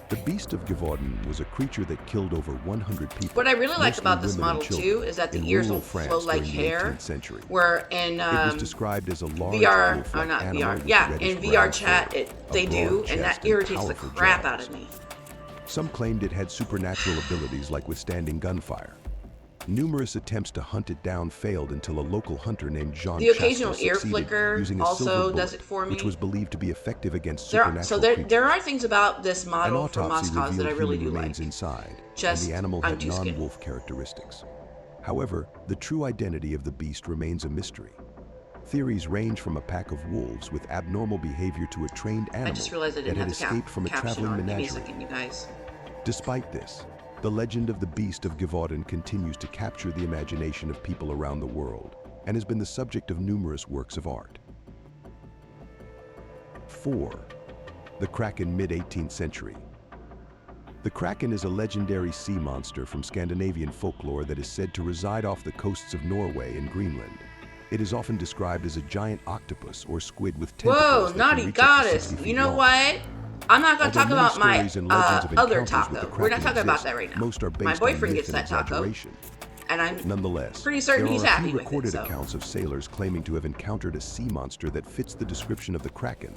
[SPEAKER 7] The Beast of Gévaudan was a creature that killed over 100 people.
[SPEAKER 1] What I really like
[SPEAKER 7] mostly
[SPEAKER 1] about this
[SPEAKER 7] women and
[SPEAKER 1] model
[SPEAKER 7] children,
[SPEAKER 1] too is that the
[SPEAKER 7] in
[SPEAKER 1] ears will
[SPEAKER 7] rural France
[SPEAKER 1] flow like
[SPEAKER 7] during the
[SPEAKER 1] hair.
[SPEAKER 7] 18th century.
[SPEAKER 1] Where in
[SPEAKER 7] It was described as a large
[SPEAKER 1] VR,
[SPEAKER 7] wolf-like
[SPEAKER 1] or not
[SPEAKER 7] animal
[SPEAKER 1] VR,
[SPEAKER 7] with
[SPEAKER 1] yeah,
[SPEAKER 7] reddish
[SPEAKER 1] in VR
[SPEAKER 7] brown
[SPEAKER 1] chat
[SPEAKER 7] fur,
[SPEAKER 1] they
[SPEAKER 7] a
[SPEAKER 1] do,
[SPEAKER 7] broad
[SPEAKER 1] and that
[SPEAKER 7] chest, and
[SPEAKER 1] irritates the
[SPEAKER 7] powerful
[SPEAKER 1] crap
[SPEAKER 7] jaws.
[SPEAKER 1] out of me.
[SPEAKER 7] Some claimed it had supernatural abilities like withstanding gunfire. Numerous attempts to hunt it down failed until a local hunter named Jean
[SPEAKER 1] The occasional
[SPEAKER 7] Chastel
[SPEAKER 1] ear
[SPEAKER 7] succeeded
[SPEAKER 1] flicker
[SPEAKER 7] using a
[SPEAKER 1] also
[SPEAKER 7] silver
[SPEAKER 1] does
[SPEAKER 7] bullet,
[SPEAKER 1] it for me.
[SPEAKER 7] which was believed to be effective against
[SPEAKER 1] There,
[SPEAKER 7] supernatural
[SPEAKER 1] so
[SPEAKER 7] creatures.
[SPEAKER 1] there are things about this
[SPEAKER 7] An
[SPEAKER 1] model from
[SPEAKER 7] autopsy
[SPEAKER 1] Moscow that I
[SPEAKER 7] revealed
[SPEAKER 1] really
[SPEAKER 7] human
[SPEAKER 1] do
[SPEAKER 7] remains
[SPEAKER 1] like.
[SPEAKER 7] inside,
[SPEAKER 1] Just,
[SPEAKER 7] and the animal
[SPEAKER 1] I'm
[SPEAKER 7] had
[SPEAKER 1] too skinny.
[SPEAKER 7] non-wolf characteristics. However, the true identity of the beast remains a mystery. Theories range from a pack of wolves with abnormal behavior to a trained
[SPEAKER 1] I
[SPEAKER 7] animal
[SPEAKER 1] just realized I
[SPEAKER 7] that
[SPEAKER 1] didn't
[SPEAKER 7] had
[SPEAKER 1] have the
[SPEAKER 7] escaped from a
[SPEAKER 1] caption
[SPEAKER 7] traveling
[SPEAKER 1] on. Give me a
[SPEAKER 7] menagerie.
[SPEAKER 1] second, you guys.
[SPEAKER 7] Despite this, the legend of the Beast of Gévaudan continues to capture the imagination of people around the world and has been the subject of numerous works of art. 4. The Kraken, mid-18th century. The Kraken is a legendary sea monster from Scandinavian folklore that is said to reside off the coasts of Norway and Greenland. It is often described as a giant octopus or squid with tentacles
[SPEAKER 1] Whoa,
[SPEAKER 7] that can
[SPEAKER 1] naughty
[SPEAKER 7] reach up to
[SPEAKER 1] goddess.
[SPEAKER 7] 60 feet
[SPEAKER 1] You know
[SPEAKER 7] long.
[SPEAKER 1] what? I'm not going to talk
[SPEAKER 7] Although
[SPEAKER 1] about
[SPEAKER 7] many
[SPEAKER 1] my
[SPEAKER 7] stories and legends of
[SPEAKER 1] other
[SPEAKER 7] encounters with
[SPEAKER 1] taco.
[SPEAKER 7] the
[SPEAKER 1] We're not
[SPEAKER 7] Kraken
[SPEAKER 1] talking about
[SPEAKER 7] exist,
[SPEAKER 1] that right now.
[SPEAKER 7] most are based
[SPEAKER 1] My
[SPEAKER 7] on
[SPEAKER 1] boyfriend
[SPEAKER 7] myth
[SPEAKER 1] gets
[SPEAKER 7] and
[SPEAKER 1] that taco,
[SPEAKER 7] exaggeration.
[SPEAKER 1] and I'm
[SPEAKER 7] Nonetheless,
[SPEAKER 1] pretty certain
[SPEAKER 7] there
[SPEAKER 1] he's
[SPEAKER 7] are a
[SPEAKER 1] happy
[SPEAKER 7] few
[SPEAKER 1] with it,
[SPEAKER 7] recorded
[SPEAKER 1] so.
[SPEAKER 7] accounts of sailors claiming to have encountered a sea monster that fits the description of the Kraken.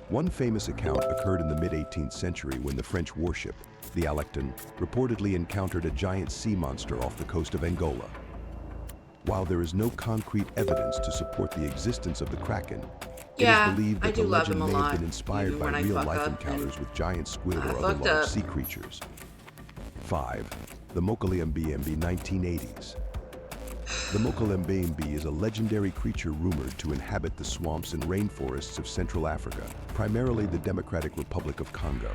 [SPEAKER 7] One famous account occurred in the mid-18th century when the French warship, the Alecton, reportedly encountered a giant sea monster off the coast of Angola. While there is no concrete evidence to support the existence of the Kraken, it is believed
[SPEAKER 1] I
[SPEAKER 7] that
[SPEAKER 1] do
[SPEAKER 7] the
[SPEAKER 1] love him
[SPEAKER 7] legend
[SPEAKER 1] a
[SPEAKER 7] may have
[SPEAKER 1] lot,
[SPEAKER 7] been inspired
[SPEAKER 1] even
[SPEAKER 7] by
[SPEAKER 1] when I
[SPEAKER 7] real-life
[SPEAKER 1] fuck up
[SPEAKER 7] encounters with giant squid
[SPEAKER 1] I
[SPEAKER 7] or other
[SPEAKER 1] fucked
[SPEAKER 7] large
[SPEAKER 1] up.
[SPEAKER 7] sea creatures. 5. The Mokalembembe, 1980s. The Mokalembembe is a legendary creature rumored to inhabit the swamps and rainforests of Central Africa, primarily the Democratic Republic of Congo.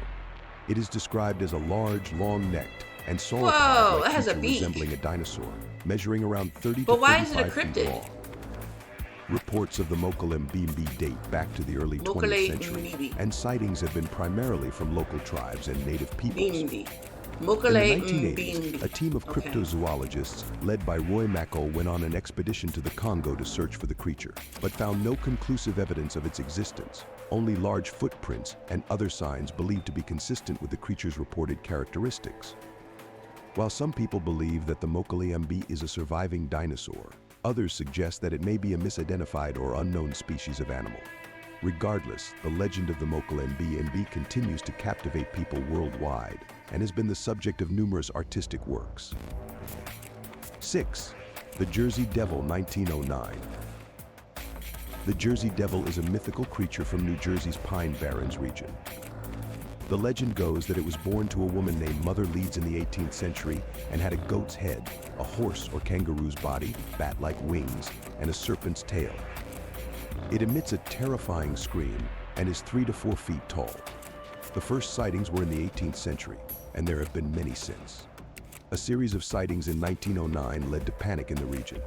[SPEAKER 7] It is described as a large, long-necked, and
[SPEAKER 1] Whoa, it
[SPEAKER 7] sauropod-like
[SPEAKER 1] has a
[SPEAKER 7] creature
[SPEAKER 1] beak.
[SPEAKER 7] resembling a dinosaur, measuring around 30
[SPEAKER 1] But
[SPEAKER 7] to
[SPEAKER 1] why is it a
[SPEAKER 7] 35 feet
[SPEAKER 1] cryptid?
[SPEAKER 7] long. Reports of the Mokalembembe date back to the early 20th century,
[SPEAKER 1] Mokalembembe.
[SPEAKER 7] and sightings have been primarily from local tribes and native peoples.
[SPEAKER 1] Bimbi.
[SPEAKER 7] In the
[SPEAKER 1] Mokale
[SPEAKER 7] 1980s, a team of
[SPEAKER 1] Okay.
[SPEAKER 7] cryptozoologists led by Roy Mackal went on an expedition to the Congo to search for the creature, but found no conclusive evidence of its existence, only large footprints and other signs believed to be consistent with the creature's reported characteristics. While some people believe that the Mokalembembe is a surviving dinosaur, others suggest that it may be a misidentified or unknown species of animal. Regardless, the legend of the Mokalembembe continues to captivate people worldwide and has been the subject of numerous artistic works. 6. The Jersey Devil, 1909. The Jersey Devil is a mythical creature from New Jersey's Pine Barrens region. The legend goes that it was born to a woman named Mother Leeds in the 18th century and had a goat's head, a horse or kangaroo's body, bat-like wings, and a serpent's tail. It emits a terrifying scream and is 3 to 4 feet tall. The first sightings were in the 18th century, and there have been many since. A series of sightings in 1909 led to panic in the region.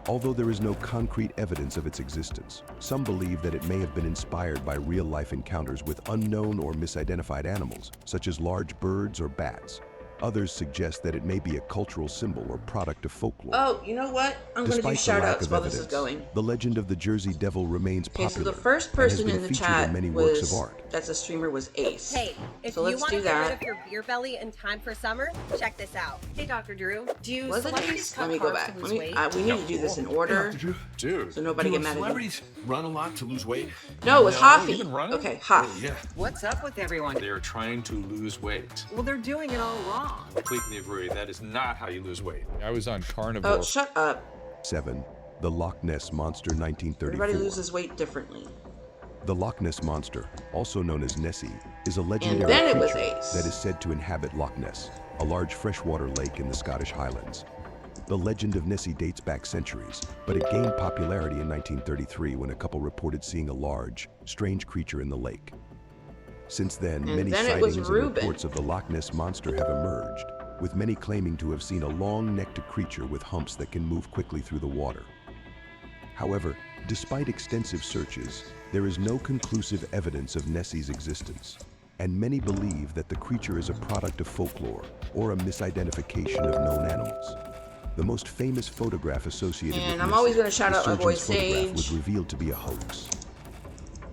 [SPEAKER 7] Although there is no concrete evidence of its existence, some believe that it may have been inspired by real-life encounters with unknown or misidentified animals, such as large birds or bats. Others suggest that it may be a cultural symbol or product of folklore.
[SPEAKER 1] Oh, you know what? I'm going to do
[SPEAKER 7] Despite the lack
[SPEAKER 1] shout-outs
[SPEAKER 7] of
[SPEAKER 1] while this is
[SPEAKER 7] evidence,
[SPEAKER 1] going.
[SPEAKER 7] the legend of the Jersey Devil remains
[SPEAKER 1] Okay, so
[SPEAKER 7] popular
[SPEAKER 1] the first
[SPEAKER 7] and has
[SPEAKER 1] person
[SPEAKER 7] been
[SPEAKER 1] in the
[SPEAKER 7] featured
[SPEAKER 1] chat
[SPEAKER 7] in many works of
[SPEAKER 1] was,
[SPEAKER 7] art.
[SPEAKER 1] that's a streamer, was Ace.
[SPEAKER 8] Hey, if
[SPEAKER 1] So
[SPEAKER 8] you
[SPEAKER 1] let's
[SPEAKER 8] want
[SPEAKER 1] do
[SPEAKER 8] to get rid
[SPEAKER 1] that.
[SPEAKER 8] of your beer belly in time for summer, check this out. Hey, Dr. Drew, do you
[SPEAKER 1] Was it
[SPEAKER 8] celebrities
[SPEAKER 1] Ace?
[SPEAKER 8] cut
[SPEAKER 1] Let me go
[SPEAKER 8] carbs
[SPEAKER 1] back.
[SPEAKER 8] to
[SPEAKER 1] Let
[SPEAKER 8] lose
[SPEAKER 1] me,
[SPEAKER 8] weight?
[SPEAKER 1] we need to do this in order,
[SPEAKER 9] Dude,
[SPEAKER 1] so nobody
[SPEAKER 9] do
[SPEAKER 1] get mad at me.
[SPEAKER 9] celebrities run a lot to lose weight?
[SPEAKER 1] No, it was
[SPEAKER 9] You've
[SPEAKER 1] Hoffy.
[SPEAKER 9] been running?
[SPEAKER 1] Okay, Hoff.
[SPEAKER 9] Oh, yeah.
[SPEAKER 10] What's up with everyone?
[SPEAKER 9] They're trying to lose weight.
[SPEAKER 10] Well, they're doing it all wrong.
[SPEAKER 9] Completely agree. That is not how you lose weight. I was on carnivore.
[SPEAKER 1] Oh, shut up.
[SPEAKER 7] 7. The Loch Ness Monster, 1934.
[SPEAKER 1] Everybody loses weight differently.
[SPEAKER 7] The Loch Ness Monster, also known as Nessie, is a legendary
[SPEAKER 1] then it was
[SPEAKER 7] creature
[SPEAKER 1] Ace.
[SPEAKER 7] that is said to inhabit Loch Ness, a large freshwater lake in the Scottish Highlands. The legend of Nessie dates back centuries, but it gained popularity in 1933 when a couple reported seeing a large, strange creature in the lake. Since then, many
[SPEAKER 1] then it was
[SPEAKER 7] sightings and
[SPEAKER 1] Reuben.
[SPEAKER 7] reports of the Loch Ness Monster have emerged, with many claiming to have seen a long-necked creature with humps that can move quickly through the water. However, despite extensive searches, there is no conclusive evidence of Nessie's existence, and many believe that the creature is a product of folklore or a misidentification of known animals. The most famous photograph associated with
[SPEAKER 1] I'm always going to
[SPEAKER 7] Nessie,
[SPEAKER 1] shout
[SPEAKER 7] the
[SPEAKER 1] out my boy
[SPEAKER 7] surgeon's photograph,
[SPEAKER 1] Sage.
[SPEAKER 7] was revealed to be a hoax.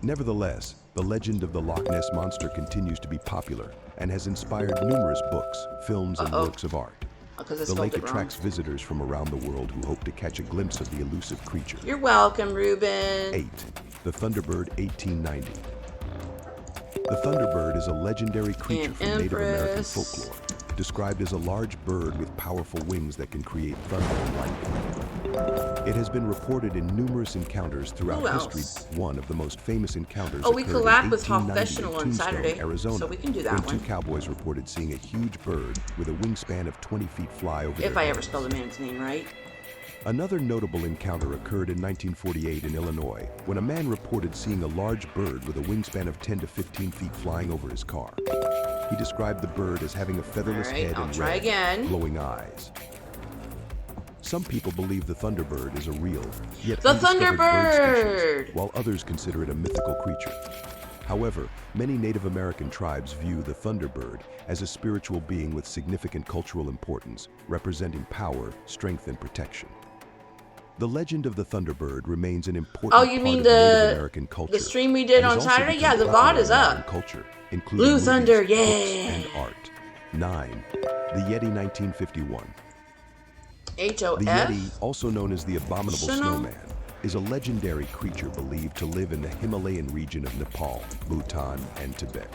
[SPEAKER 7] Nevertheless, the legend of the Loch Ness Monster continues to be popular and has inspired numerous books, films, and works of art. The lake attracts visitors from around the world who hope to catch a glimpse of the elusive creature.
[SPEAKER 1] You're welcome, Ruben.
[SPEAKER 7] 8. The Thunderbird 1890. The Thunderbird is a legendary creature from Native American folklore, described as a large bird with powerful wings that can create thunder and lightning. It has been reported in numerous encounters throughout history. One of the most famous encounters occurred
[SPEAKER 1] we
[SPEAKER 7] in
[SPEAKER 1] collab with
[SPEAKER 7] 1890
[SPEAKER 1] Professional
[SPEAKER 7] in
[SPEAKER 1] on
[SPEAKER 7] Tombstone,
[SPEAKER 1] Saturday,
[SPEAKER 7] Arizona,
[SPEAKER 1] so we can do that
[SPEAKER 7] when
[SPEAKER 1] one.
[SPEAKER 7] 2 cowboys reported seeing a huge bird with a wingspan of 20 feet fly over their
[SPEAKER 1] If I ever
[SPEAKER 7] heads.
[SPEAKER 1] spell the man's name right.
[SPEAKER 7] Another notable encounter occurred in 1948 in Illinois, when a man reported seeing a large bird with a wingspan of 10 to 15 feet flying over his car. He described the bird as having a featherless head and red, glowing eyes. Some people believe the Thunderbird is a real, yet undiscovered bird species, while others consider it a mythical creature. However, many Native American tribes view the Thunderbird as a spiritual being with significant cultural importance, representing power, strength, and protection. The legend of the Thunderbird remains an important part of Native American culture.
[SPEAKER 1] The stream we did on Saturday? Yeah, the VOD is up.
[SPEAKER 7] Culture, including
[SPEAKER 1] Blue
[SPEAKER 7] movies,
[SPEAKER 1] Thunder,
[SPEAKER 7] books,
[SPEAKER 1] yeah.
[SPEAKER 7] and art. 9. The Yeti 1951.
[SPEAKER 1] HOF?
[SPEAKER 7] The Yeti, also known as the Abominable
[SPEAKER 1] Shino?
[SPEAKER 7] Snowman, is a legendary creature believed to live in the Himalayan region of Nepal, Bhutan, and Tibet.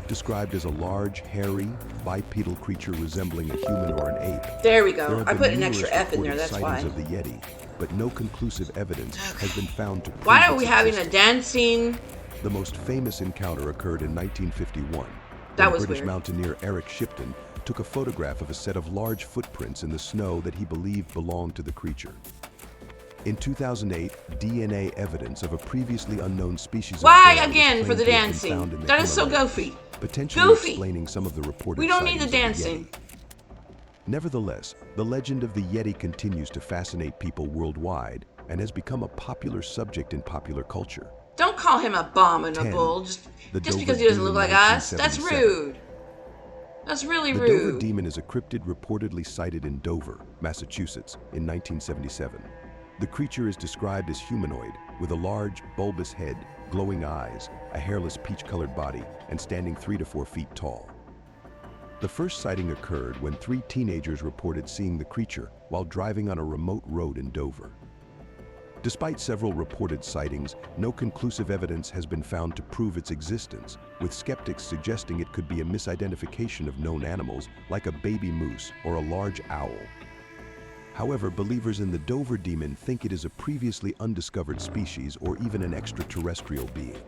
[SPEAKER 7] Described as a large, hairy, bipedal creature resembling a human or an ape.
[SPEAKER 1] There we go. I put an extra F in there, that's why.
[SPEAKER 7] Of the Yeti, but no conclusive evidence has been found to prove
[SPEAKER 1] Why are we
[SPEAKER 7] its
[SPEAKER 1] having a
[SPEAKER 7] existence.
[SPEAKER 1] dancing?
[SPEAKER 7] The most famous encounter occurred in 1951.
[SPEAKER 1] That
[SPEAKER 7] when
[SPEAKER 1] was
[SPEAKER 7] British
[SPEAKER 1] weird.
[SPEAKER 7] mountaineer Eric Shipton took a photograph of a set of large footprints in the snow that he believed belonged to the creature. In 2008, DNA evidence of a previously unknown species of
[SPEAKER 1] Why
[SPEAKER 7] bear was
[SPEAKER 1] again for
[SPEAKER 7] claimed
[SPEAKER 1] the
[SPEAKER 7] to have been
[SPEAKER 1] dancing?
[SPEAKER 7] found in the
[SPEAKER 1] That is so
[SPEAKER 7] Himalayas,
[SPEAKER 1] goofy.
[SPEAKER 7] potentially
[SPEAKER 1] Goofy.
[SPEAKER 7] explaining some of the reported
[SPEAKER 1] We don't need the
[SPEAKER 7] sightings of
[SPEAKER 1] dancing.
[SPEAKER 7] Yeti. Nevertheless, the legend of the Yeti continues to fascinate people worldwide and has become a popular subject in popular culture.
[SPEAKER 1] Don't call him abominable
[SPEAKER 7] 10.
[SPEAKER 1] just
[SPEAKER 7] The
[SPEAKER 1] because
[SPEAKER 7] Dover
[SPEAKER 1] he doesn't
[SPEAKER 7] Demon
[SPEAKER 1] look like us. That's
[SPEAKER 7] 1977.
[SPEAKER 1] rude. That's really
[SPEAKER 7] The Dover
[SPEAKER 1] rude.
[SPEAKER 7] Demon is a cryptid reportedly sighted in Dover, Massachusetts, in 1977. The creature is described as humanoid, with a large, bulbous head, glowing eyes, a hairless peach-colored body, and standing 3 to 4 feet tall. The first sighting occurred when 3 teenagers reported seeing the creature while driving on a remote road in Dover. Despite several reported sightings, no conclusive evidence has been found to prove its existence, with skeptics suggesting it could be a misidentification of known animals like a baby moose or a large owl. However, believers in the Dover Demon think it is a previously undiscovered species or even an extraterrestrial being.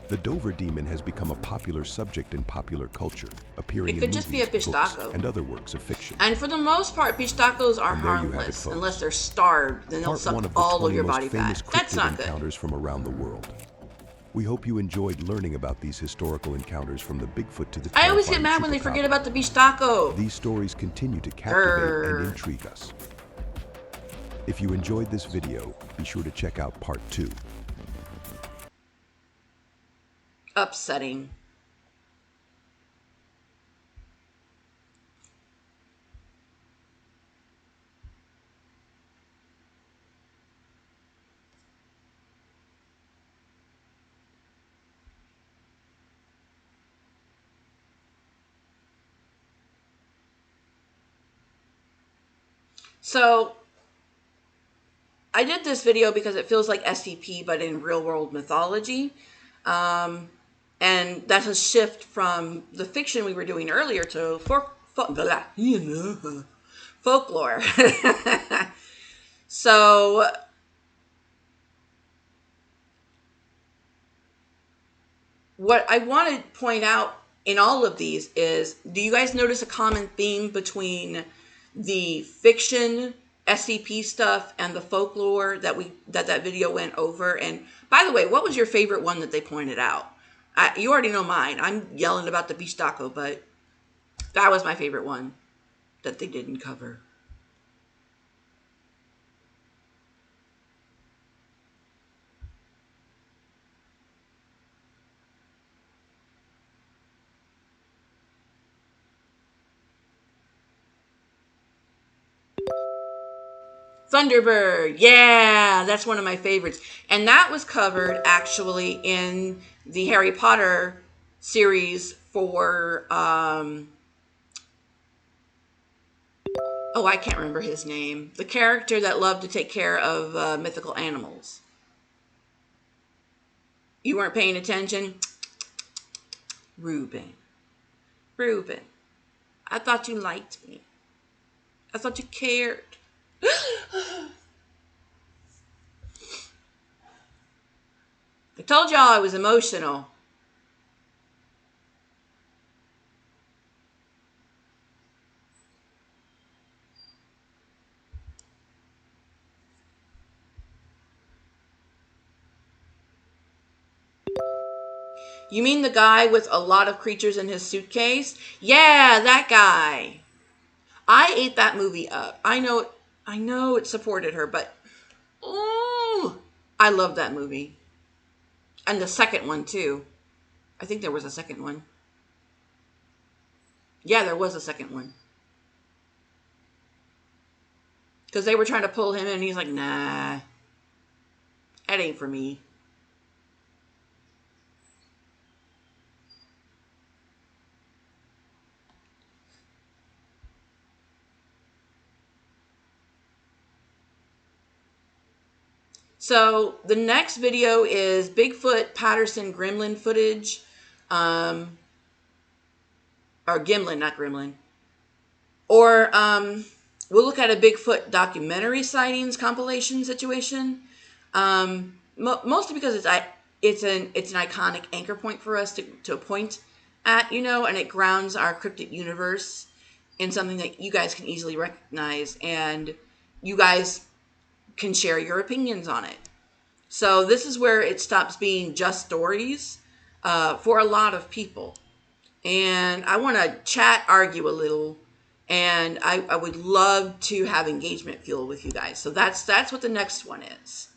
[SPEAKER 7] The Dover Demon has become a popular subject in popular culture, appearing
[SPEAKER 1] It could
[SPEAKER 7] in
[SPEAKER 1] just be a
[SPEAKER 7] movies,
[SPEAKER 1] fish
[SPEAKER 7] books,
[SPEAKER 1] taco.
[SPEAKER 7] and other works of fiction.
[SPEAKER 1] And for the most part, beach tacos are
[SPEAKER 7] And there you have it,
[SPEAKER 1] harmless
[SPEAKER 7] folks.
[SPEAKER 1] unless they're starved. Then they'll
[SPEAKER 7] Part
[SPEAKER 1] suck
[SPEAKER 7] 1 of the
[SPEAKER 1] all
[SPEAKER 7] 20
[SPEAKER 1] of your
[SPEAKER 7] most
[SPEAKER 1] body
[SPEAKER 7] famous
[SPEAKER 1] fat. That's
[SPEAKER 7] cryptid
[SPEAKER 1] not good.
[SPEAKER 7] encounters from around the world. We hope you enjoyed learning about these historical encounters from the Bigfoot to the
[SPEAKER 1] I always get
[SPEAKER 7] terrifying
[SPEAKER 1] mad when they forget
[SPEAKER 7] chupacabra.
[SPEAKER 1] about the beach taco.
[SPEAKER 7] These stories continue to captivate
[SPEAKER 1] Grr.
[SPEAKER 7] and intrigue us. If you enjoyed this video, be sure to check out part 2.
[SPEAKER 1] Upsetting. So, I did this video because it feels like SCP, but in real world mythology. And that's a shift from the fiction we were doing earlier to folklore. So, what I want to point out in all of these is, do you guys notice a common theme between the fiction SCP stuff and the folklore that that video went over? And by the way, what was your favorite one that they pointed out? You already know mine. I'm yelling about the beach taco, but that was my favorite one that they didn't cover. Thunderbird. Yeah, that's one of my favorites. And that was covered actually in the Harry Potter series for oh, I can't remember his name. The character that loved to take care of mythical animals. You weren't paying attention? Reuben. Reuben. I thought you liked me. I thought you cared. I told y'all I was emotional. You mean the guy with a lot of creatures in his suitcase? Yeah, that guy. I ate that movie up. I know it supported her, but ooh, I love that movie. And the second one too. I think there was a second one. Yeah, there was a second one. Because they were trying to pull him in and he's like, nah, that ain't for me. So the next video is Bigfoot Patterson Gremlin footage. Or Gimlin, not Gremlin. Or we'll look at a Bigfoot documentary sightings compilation situation. Mostly because it's an iconic anchor point for us to point at, and it grounds our cryptid universe in something that you guys can easily recognize, and you guys can share your opinions on it. So this is where it stops being just stories for a lot of people. And I want to chat, argue a little, and I would love to have engagement fuel with you guys. So that's what the next one is.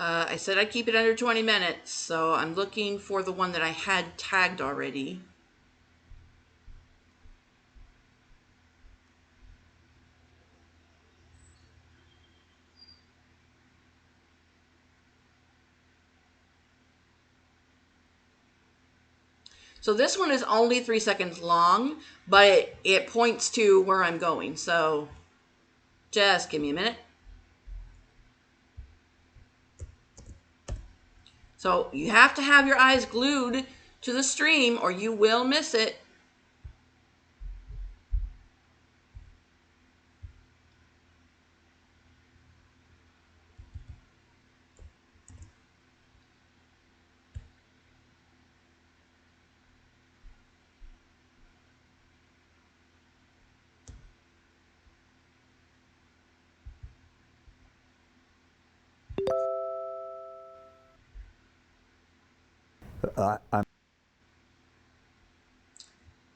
[SPEAKER 1] I said I'd keep it under 20 minutes, so I'm looking for the one that I had tagged already. So this one is only 3 seconds long, but it points to where I'm going. So just give me a minute. So you have to have your eyes glued to the stream or you will miss it.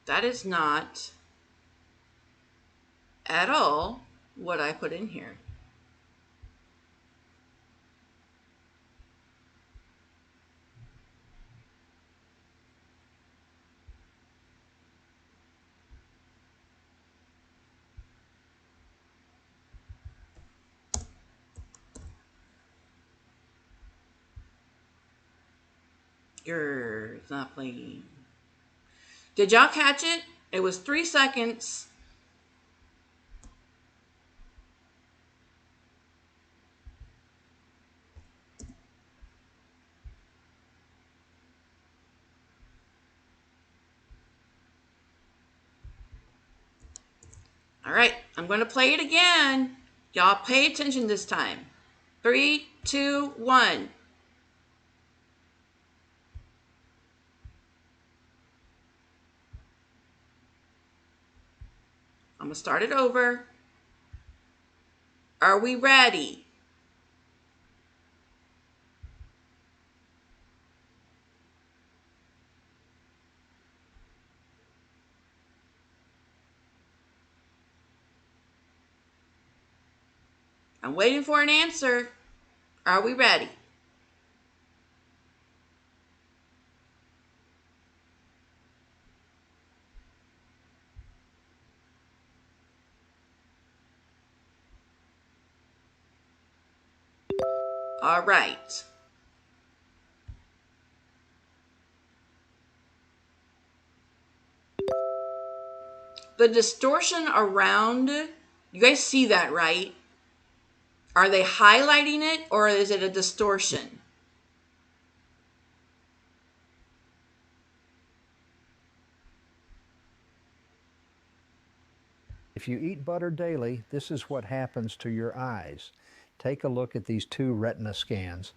[SPEAKER 1] That is not at all what I put in here. It's not playing. Did y'all catch it? It was 3 seconds. All right, I'm going to play it again. Y'all pay attention this time. 3, 2, 1. I'm going to start it over. Are we ready? I'm waiting for an answer. Are we ready? All right. The distortion around, you guys see that, right? Are they highlighting it or is it a distortion?
[SPEAKER 11] If you eat butter daily, this is what happens to your eyes. Take a look at these 2 retina scans.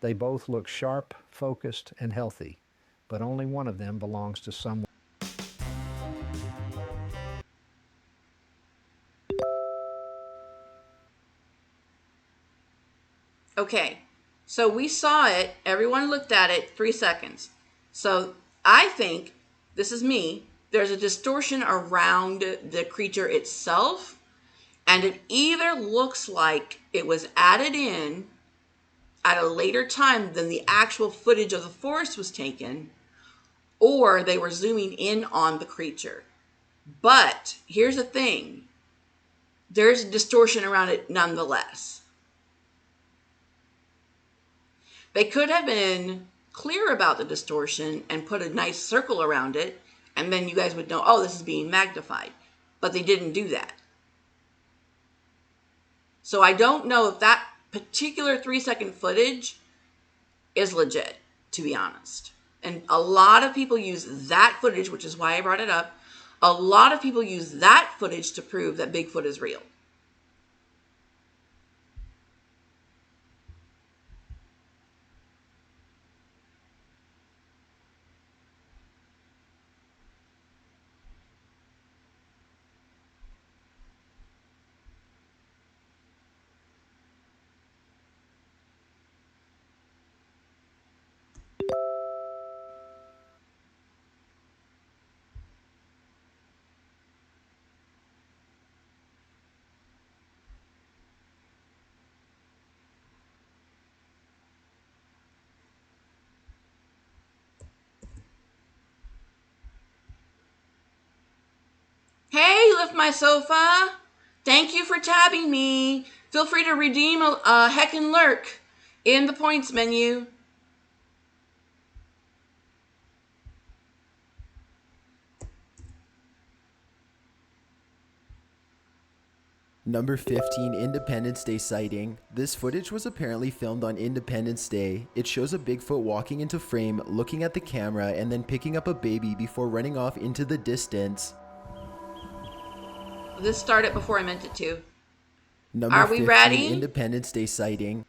[SPEAKER 11] They both look sharp, focused, and healthy, but only one of them belongs to someone.
[SPEAKER 1] Okay, so we saw it, everyone looked at it, 3 seconds. So I think, this is me, there's a distortion around the creature itself, and it either looks like it was added in at a later time than the actual footage of the forest was taken, or they were zooming in on the creature. But here's the thing, there's a distortion around it nonetheless. They could have been clear about the distortion and put a nice circle around it, and then you guys would know, oh, this is being magnified. But they didn't do that. So I don't know if that particular 3-second footage is legit, to be honest. And a lot of people use that footage, which is why I brought it up. A lot of people use that footage to prove that Bigfoot is real. Hey, Lift My Sofa. Thank you for tabbing me. Feel free to redeem a heckin' lurk in the points menu.
[SPEAKER 12] Number 15, Independence Day sighting. This footage was apparently filmed on Independence Day. It shows a Bigfoot walking into frame, looking at the camera, and then picking up a baby before running off into the distance.
[SPEAKER 1] This started before I meant it to.
[SPEAKER 12] Number
[SPEAKER 1] Are we
[SPEAKER 12] 15,
[SPEAKER 1] ready?
[SPEAKER 12] Independence Day sighting.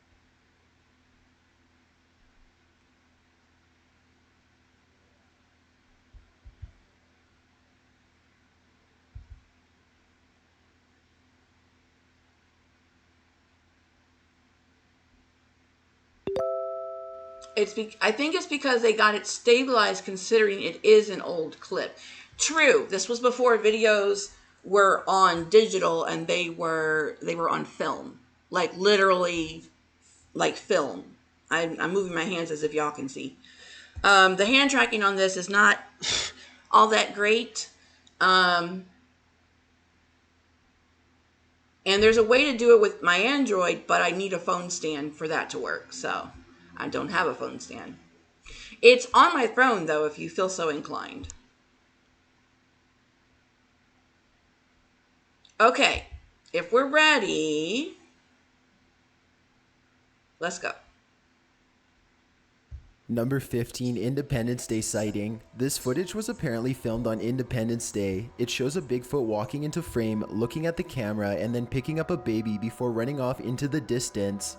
[SPEAKER 1] I think it's because they got it stabilized considering it is an old clip. True, this was before videos were on digital and they were on film. Like literally like film. I'm moving my hands as if y'all can see. The hand tracking on this is not all that great. And there's a way to do it with my Android, but I need a phone stand for that to work. So I don't have a phone stand. It's on my phone, though, if you feel so inclined. Okay, if we're ready, let's go.
[SPEAKER 12] Number 15, Independence Day sighting. This footage was apparently filmed on Independence Day. It shows a Bigfoot walking into frame, looking at the camera, and then picking up a baby before running off into the distance.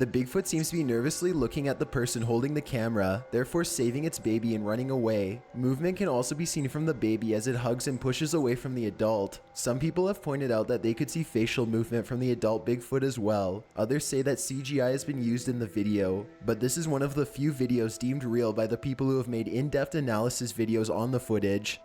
[SPEAKER 12] The Bigfoot seems to be nervously looking at the person holding the camera, therefore saving its baby and running away. Movement can also be seen from the baby as it hugs and pushes away from the adult. Some people have pointed out that they could see facial movement from the adult Bigfoot as well. Others say that CGI has been used in the video, but this is one of the few videos deemed real by the people who have made in-depth analysis videos on the footage.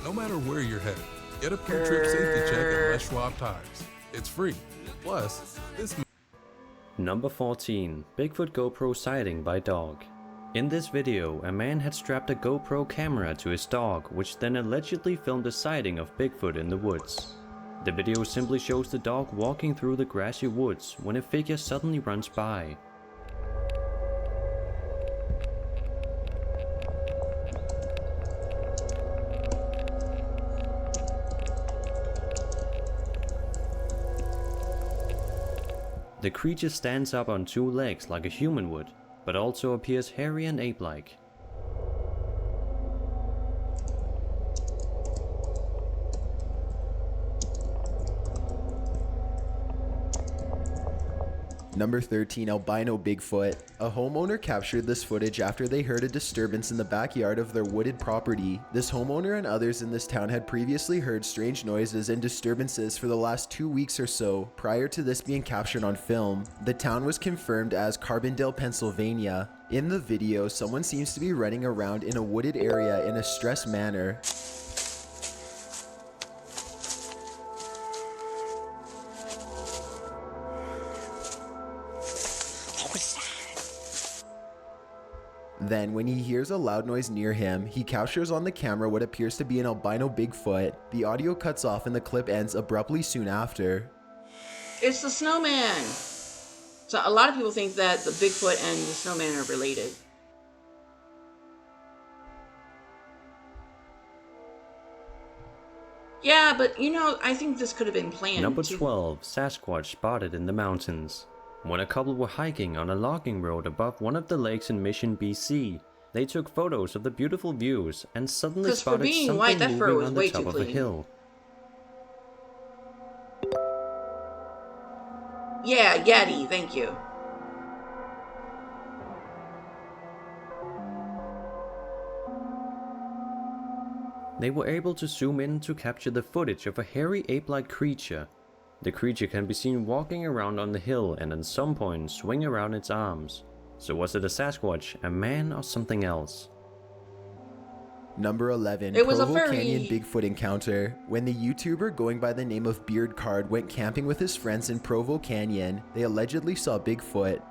[SPEAKER 9] No matter where you're headed, get a pre-trip safety check at Les Schwab Tires. It's free. Plus, this...
[SPEAKER 13] Number 14. Bigfoot GoPro sighting by dog. In this video, a man had strapped a GoPro camera to his dog, which then allegedly filmed a sighting of Bigfoot in the woods. The video simply shows the dog walking through the grassy woods when a figure suddenly runs by. The creature stands up on two legs like a human would, but also appears hairy and ape-like.
[SPEAKER 12] Number 13. Albino Bigfoot. A homeowner captured this footage after they heard a disturbance in the backyard of their wooded property. This homeowner and others in this town had previously heard strange noises and disturbances for the last 2 weeks or so prior to this being captured on film. The town was confirmed as Carbondale, Pennsylvania. In the video, someone seems to be running around in a wooded area in a stressed manner. Then, when he hears a loud noise near him, he captures on the camera what appears to be an albino Bigfoot. The audio cuts off and the clip ends abruptly soon after.
[SPEAKER 1] It's the snowman! So a lot of people think that the Bigfoot and the snowman are related. Yeah, but you know, I think this could have been planned.
[SPEAKER 13] Number 12. Sasquatch spotted in the mountains. When a couple were hiking on a logging road above one of the lakes in Mission, BC, they took photos of the beautiful views and suddenly spotted something moving on the top of a hill.
[SPEAKER 1] Yeah, Yeti, thank you.
[SPEAKER 13] They were able to zoom in to capture the footage of a hairy ape-like creature. The creature can be seen walking around on the hill and at some point swing around its arms. So was it a Sasquatch, a man, or something else?
[SPEAKER 12] Number 11.
[SPEAKER 1] It was
[SPEAKER 12] Provo
[SPEAKER 1] a furry.
[SPEAKER 12] Canyon Bigfoot encounter. When the YouTuber going by the name of Beard Card went camping with his friends in Provo Canyon, they allegedly saw Bigfoot.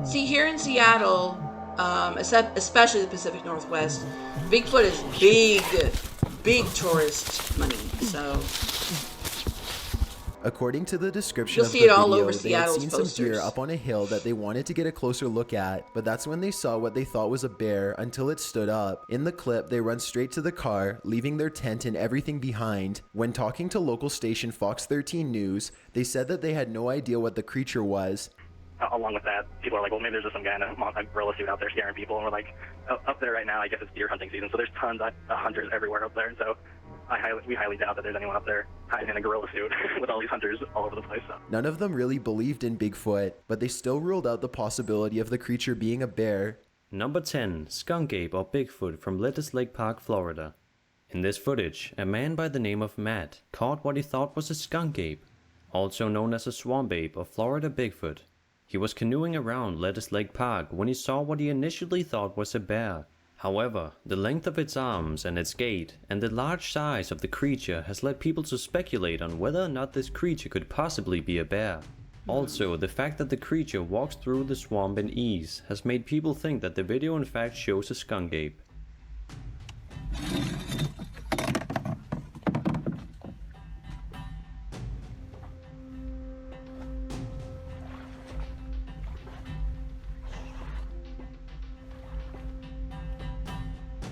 [SPEAKER 1] See, here in Seattle, especially the Pacific Northwest, Bigfoot is big tourist money, so...
[SPEAKER 12] According to the description
[SPEAKER 1] You'll
[SPEAKER 12] of
[SPEAKER 1] see
[SPEAKER 12] the
[SPEAKER 1] it all
[SPEAKER 12] video,
[SPEAKER 1] over
[SPEAKER 12] they had
[SPEAKER 1] Seattle's
[SPEAKER 12] seen
[SPEAKER 1] posters.
[SPEAKER 12] some deer up on a hill that they wanted to get a closer look at, but that's when they saw what they thought was a bear until it stood up. In the clip, they run straight to the car, leaving their tent and everything behind. When talking to local station Fox 13 News, they said that they had no idea what the creature was.
[SPEAKER 14] Along with that, people are like, well, maybe there's just some guy in a gorilla suit out there scaring people. And we're like, up there right now, I guess it's deer hunting season, so there's tons of hunters everywhere up there. And so we highly doubt that there's anyone up there hiding in a gorilla suit with all these hunters all over the place. So.
[SPEAKER 12] None of them really believed in Bigfoot, but they still ruled out the possibility of the creature being a bear.
[SPEAKER 13] Number 10. Skunk ape or Bigfoot from Lettuce Lake Park, Florida. In this footage, a man by the name of Matt caught what he thought was a skunk ape, also known as a swamp ape or Florida Bigfoot. He was canoeing around Lettuce Lake Park when he saw what he initially thought was a bear. However, the length of its arms and its gait and the large size of the creature has led people to speculate on whether or not this creature could possibly be a bear. Also, the fact that the creature walks through the swamp in ease has made people think that the video in fact shows a skunk ape.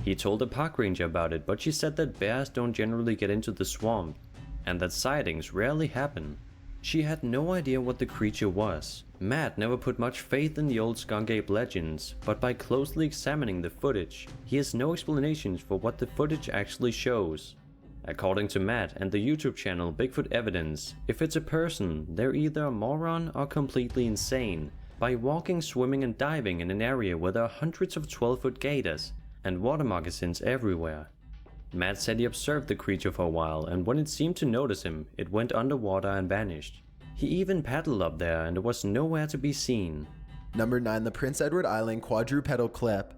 [SPEAKER 13] He told the park ranger about it, but she said that bears don't generally get into the swamp, and that sightings rarely happen. She had no idea what the creature was. Matt never put much faith in the old skunk ape legends, but by closely examining the footage, he has no explanations for what the footage actually shows. According to Matt and the YouTube channel Bigfoot Evidence, if it's a person, they're either a moron or completely insane by walking, swimming and diving in an area where there are hundreds of 12-foot gators and water moccasins everywhere. Matt said he observed the creature for a while, and when it seemed to notice him, it went underwater and vanished. He even paddled up there and it was nowhere to be seen.
[SPEAKER 12] Number 9. The Prince Edward Island quadrupedal clip.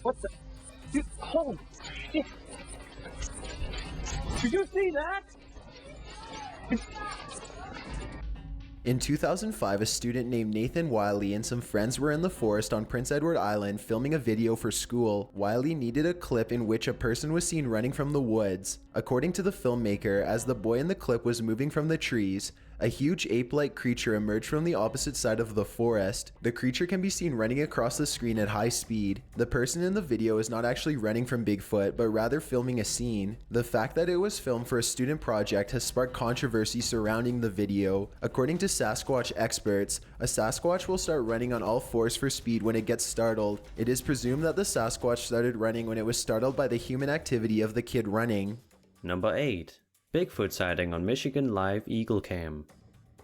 [SPEAKER 15] What the? Dude, holy shit! Did you see that?
[SPEAKER 12] In 2005, a student named Nathan Wiley and some friends were in the forest on Prince Edward Island filming a video for school. Wiley needed a clip in which a person was seen running from the woods. According to the filmmaker, as the boy in the clip was moving from the trees, a huge ape-like creature emerged from the opposite side of the forest. The creature can be seen running across the screen at high speed. The person in the video is not actually running from Bigfoot, but rather filming a scene. The fact that it was filmed for a student project has sparked controversy surrounding the video. According to Sasquatch experts, a Sasquatch will start running on all fours for speed when it gets startled. It is presumed that the Sasquatch started running when it was startled by the human activity of the kid running.
[SPEAKER 13] Number 8. Bigfoot sighting on Michigan Live Eagle Cam.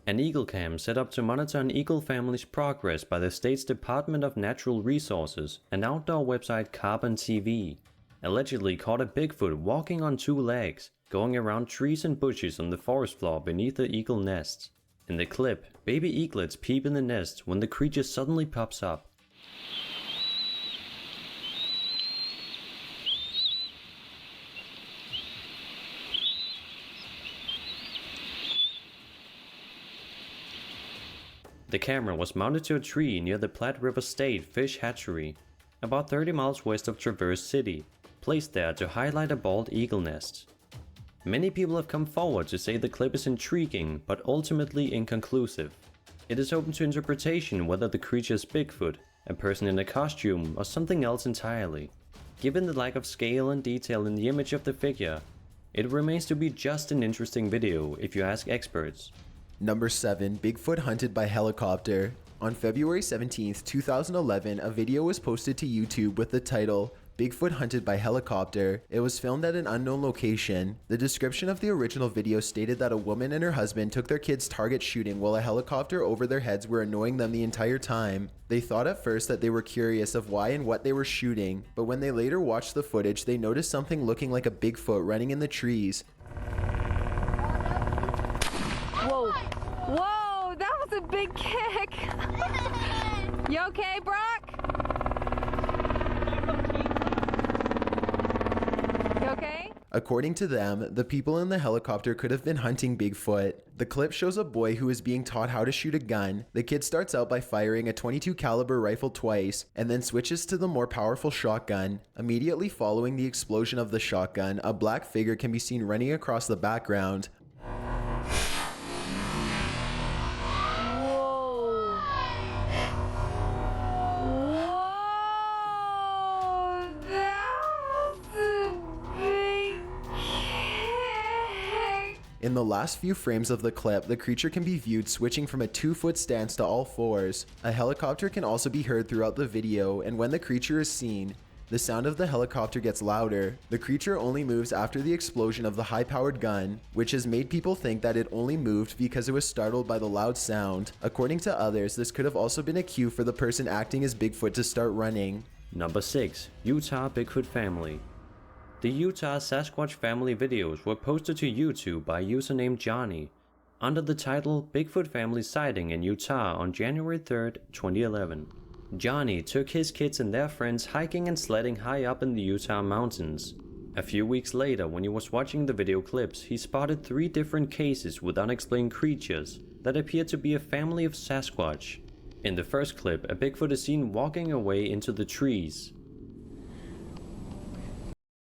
[SPEAKER 13] An eagle cam set up to monitor an eagle family's progress by the state's Department of Natural Resources and outdoor website Carbon TV allegedly caught a Bigfoot walking on 2 legs, going around trees and bushes on the forest floor beneath the eagle nests. In the clip, baby eaglets peep in the nest when the creature suddenly pops up. The camera was mounted to a tree near the Platte River State Fish Hatchery, about 30 miles west of Traverse City, placed there to highlight a bald eagle nest. Many people have come forward to say the clip is intriguing, but ultimately inconclusive. It is open to interpretation whether the creature is Bigfoot, a person in a costume, or something else entirely. Given the lack of scale and detail in the image of the figure, it remains to be just an interesting video if you ask experts.
[SPEAKER 12] Number 7. Bigfoot hunted by helicopter. On February 17, 2011, a video was posted to YouTube with the title, Bigfoot hunted by helicopter. It was filmed at an unknown location. The description of the original video stated that a woman and her husband took their kids target shooting while a helicopter over their heads were annoying them the entire time. They thought at first that they were curious of why and what they were shooting, but when they later watched the footage, they noticed something looking like a Bigfoot running in the trees.
[SPEAKER 16] Whoa. Whoa, that was a big kick. You okay, Brock? You okay?
[SPEAKER 12] According to them, the people in the helicopter could have been hunting Bigfoot. The clip shows a boy who is being taught how to shoot a gun. The kid starts out by firing a .22 caliber rifle twice, and then switches to the more powerful shotgun. Immediately following the explosion of the shotgun, a black figure can be seen running across the background. In the last few frames of the clip, the creature can be viewed switching from a 2-foot stance to all fours. A helicopter can also be heard throughout the video, and when the creature is seen, the sound of the helicopter gets louder. The creature only moves after the explosion of the high-powered gun, which has made people think that it only moved because it was startled by the loud sound. According to others, this could have also been a cue for the person acting as Bigfoot to start running.
[SPEAKER 13] Number 6. Utah Bigfoot Family. The Utah Sasquatch family videos were posted to YouTube by a user named Johnny, under the title Bigfoot Family Sighting in Utah on January 3, 2011. Johnny took his kids and their friends hiking and sledding high up in the Utah mountains. A few weeks later, when he was watching the video clips, he spotted 3 different cases with unexplained creatures that appeared to be a family of Sasquatch. In the first clip, a Bigfoot is seen walking away into the trees.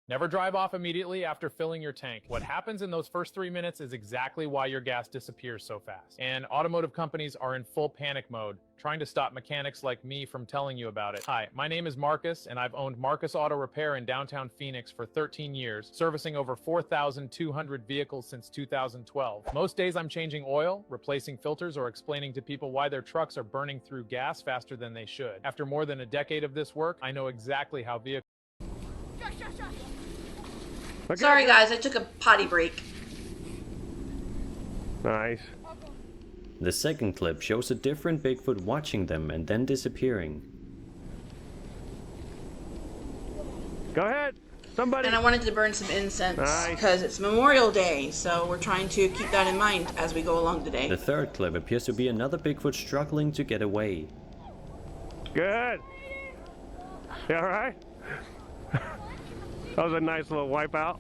[SPEAKER 17] Never drive off immediately after filling your tank. What happens in those first 3 minutes is exactly why your gas disappears so fast. And automotive companies are in full panic mode, trying to stop mechanics like me from telling you about it. Hi, my name is Marcus, and I've owned Marcus Auto Repair in downtown Phoenix for 13 years, servicing over 4,200 vehicles since 2012. Most days I'm changing oil, replacing filters, or explaining to people why their trucks are burning through gas faster than they should. After more than a decade of this work, I know exactly how vehicles...
[SPEAKER 1] Okay. Sorry guys, I took a potty break.
[SPEAKER 18] Nice.
[SPEAKER 13] The second clip shows a different Bigfoot watching them and then disappearing.
[SPEAKER 18] Go ahead, somebody.
[SPEAKER 1] And I wanted to burn some incense because it's Memorial Day, so we're trying to keep that in mind as we go along today.
[SPEAKER 13] The third clip appears to be another Bigfoot struggling to get away.
[SPEAKER 18] Good. You alright? That was a nice little wipeout.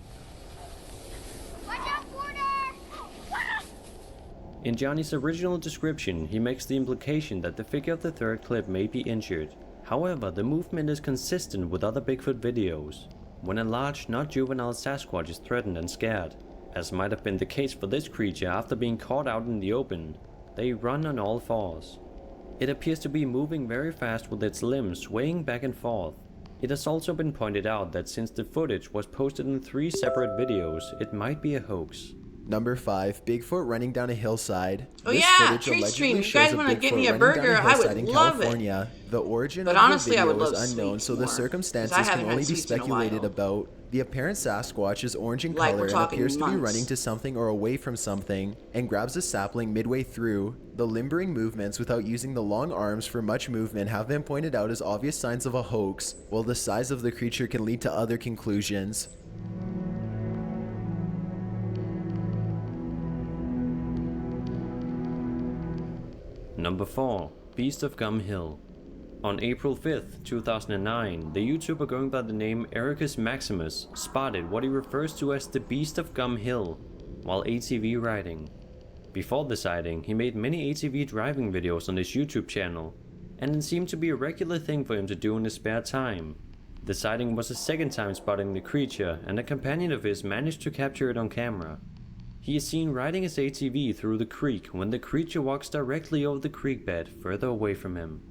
[SPEAKER 13] In Johnny's original description, he makes the implication that the figure of the third clip may be injured. However, the movement is consistent with other Bigfoot videos. When a large, not juvenile Sasquatch is threatened and scared, as might have been the case for this creature after being caught out in the open, they run on all fours. It appears to be moving very fast with its limbs swaying back and forth. It has also been pointed out that since the footage was posted in 3 separate videos, it might be a hoax.
[SPEAKER 12] Number 5, Bigfoot running down a hillside.
[SPEAKER 1] Oh yeah, treat stream. You guys want to give me a burger? I would love it.
[SPEAKER 12] The origin
[SPEAKER 1] but
[SPEAKER 12] of
[SPEAKER 1] honestly,
[SPEAKER 12] the video is unknown, so the circumstances can only be speculated
[SPEAKER 1] about.
[SPEAKER 12] The apparent Sasquatch is orange in color and appears to be running to something or away from something, and grabs a sapling midway through. The limbering movements without using the long arms for much movement have been pointed out as obvious signs of a hoax, while the size of the creature can lead to other conclusions.
[SPEAKER 13] Number 4. Beast of Gum Hill. On April 5th, 2009, the YouTuber going by the name Ericus Maximus spotted what he refers to as the Beast of Gum Hill while ATV riding. Before the sighting, he made many ATV driving videos on his YouTube channel, and it seemed to be a regular thing for him to do in his spare time. The sighting was his second time spotting the creature, and a companion of his managed to capture it on camera. He is seen riding his ATV through the creek when the creature walks directly over the creek bed further away from him.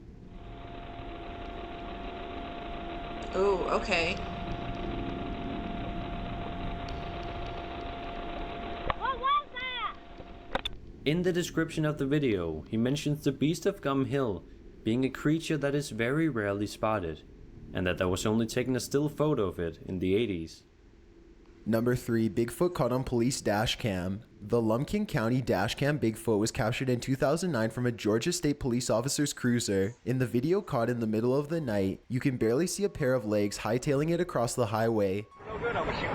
[SPEAKER 1] Oh, okay.
[SPEAKER 15] What was that?
[SPEAKER 13] In the description of the video, he mentions the Beast of Gum Hill being a creature that is very rarely spotted, and that there was only taken a still photo of it in the 80s.
[SPEAKER 12] Number 3, Bigfoot caught on police dash cam. The Lumpkin County dash cam Bigfoot was captured in 2009 from a Georgia State Police officer's cruiser. In the video caught in the middle of the night, you can barely see a pair of legs hightailing it across the highway.
[SPEAKER 15] No good, I'm shooting.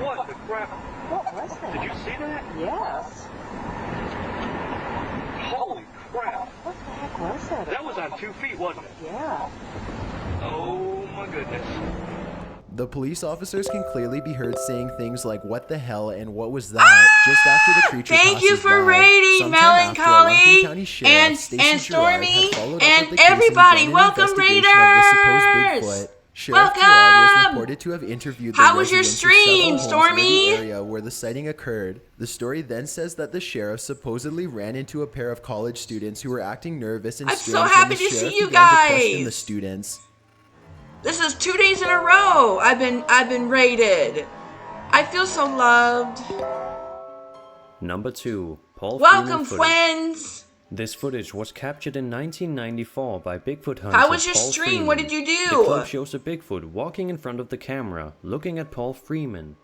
[SPEAKER 15] What the crap? What was that? Did you see that? Yes. Holy crap. What the heck was that? That was on 2 feet, wasn't it? Yeah. Oh my goodness.
[SPEAKER 12] The police officers can clearly be heard saying things like "what the hell" and "what was that" just after the creature
[SPEAKER 1] Thank you for raiding Melancholy and Stormy and everybody. Welcome, Raiders.
[SPEAKER 12] Sheriff Gerard was reported to have interviewed the
[SPEAKER 1] How was your
[SPEAKER 12] residents of several
[SPEAKER 1] stream,
[SPEAKER 12] homes
[SPEAKER 1] Stormy?
[SPEAKER 12] near the area where the sighting occurred. The story then says that the sheriff supposedly ran into a pair of college students who were acting nervous and
[SPEAKER 1] I'm
[SPEAKER 12] strange
[SPEAKER 1] so
[SPEAKER 12] when
[SPEAKER 1] happy
[SPEAKER 12] the
[SPEAKER 1] to
[SPEAKER 12] sheriff
[SPEAKER 1] see you
[SPEAKER 12] began to question
[SPEAKER 1] guys.
[SPEAKER 12] the students.
[SPEAKER 1] This is 2 days in a row. I've been raided. I feel so loved.
[SPEAKER 13] Number 2. Paul
[SPEAKER 1] Welcome,
[SPEAKER 13] Freeman footage.
[SPEAKER 1] friends.
[SPEAKER 13] This footage was captured in 1994 by Bigfoot hunter
[SPEAKER 1] How was your
[SPEAKER 13] Paul
[SPEAKER 1] stream?
[SPEAKER 13] Freeman.
[SPEAKER 1] What did you do?
[SPEAKER 13] The clip shows a Bigfoot walking in front of the camera, looking at Paul Freeman.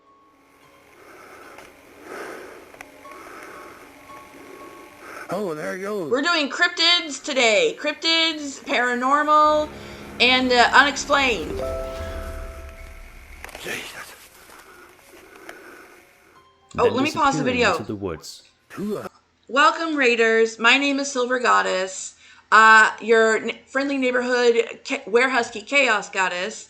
[SPEAKER 9] Oh, there he goes.
[SPEAKER 1] We're doing cryptids today. Cryptids, paranormal, and unexplained. Oh, let me pause the video.
[SPEAKER 13] Into the woods.
[SPEAKER 1] Welcome, Raiders. My name is Silver Goddess, your friendly neighborhood Werehusky Chaos Goddess.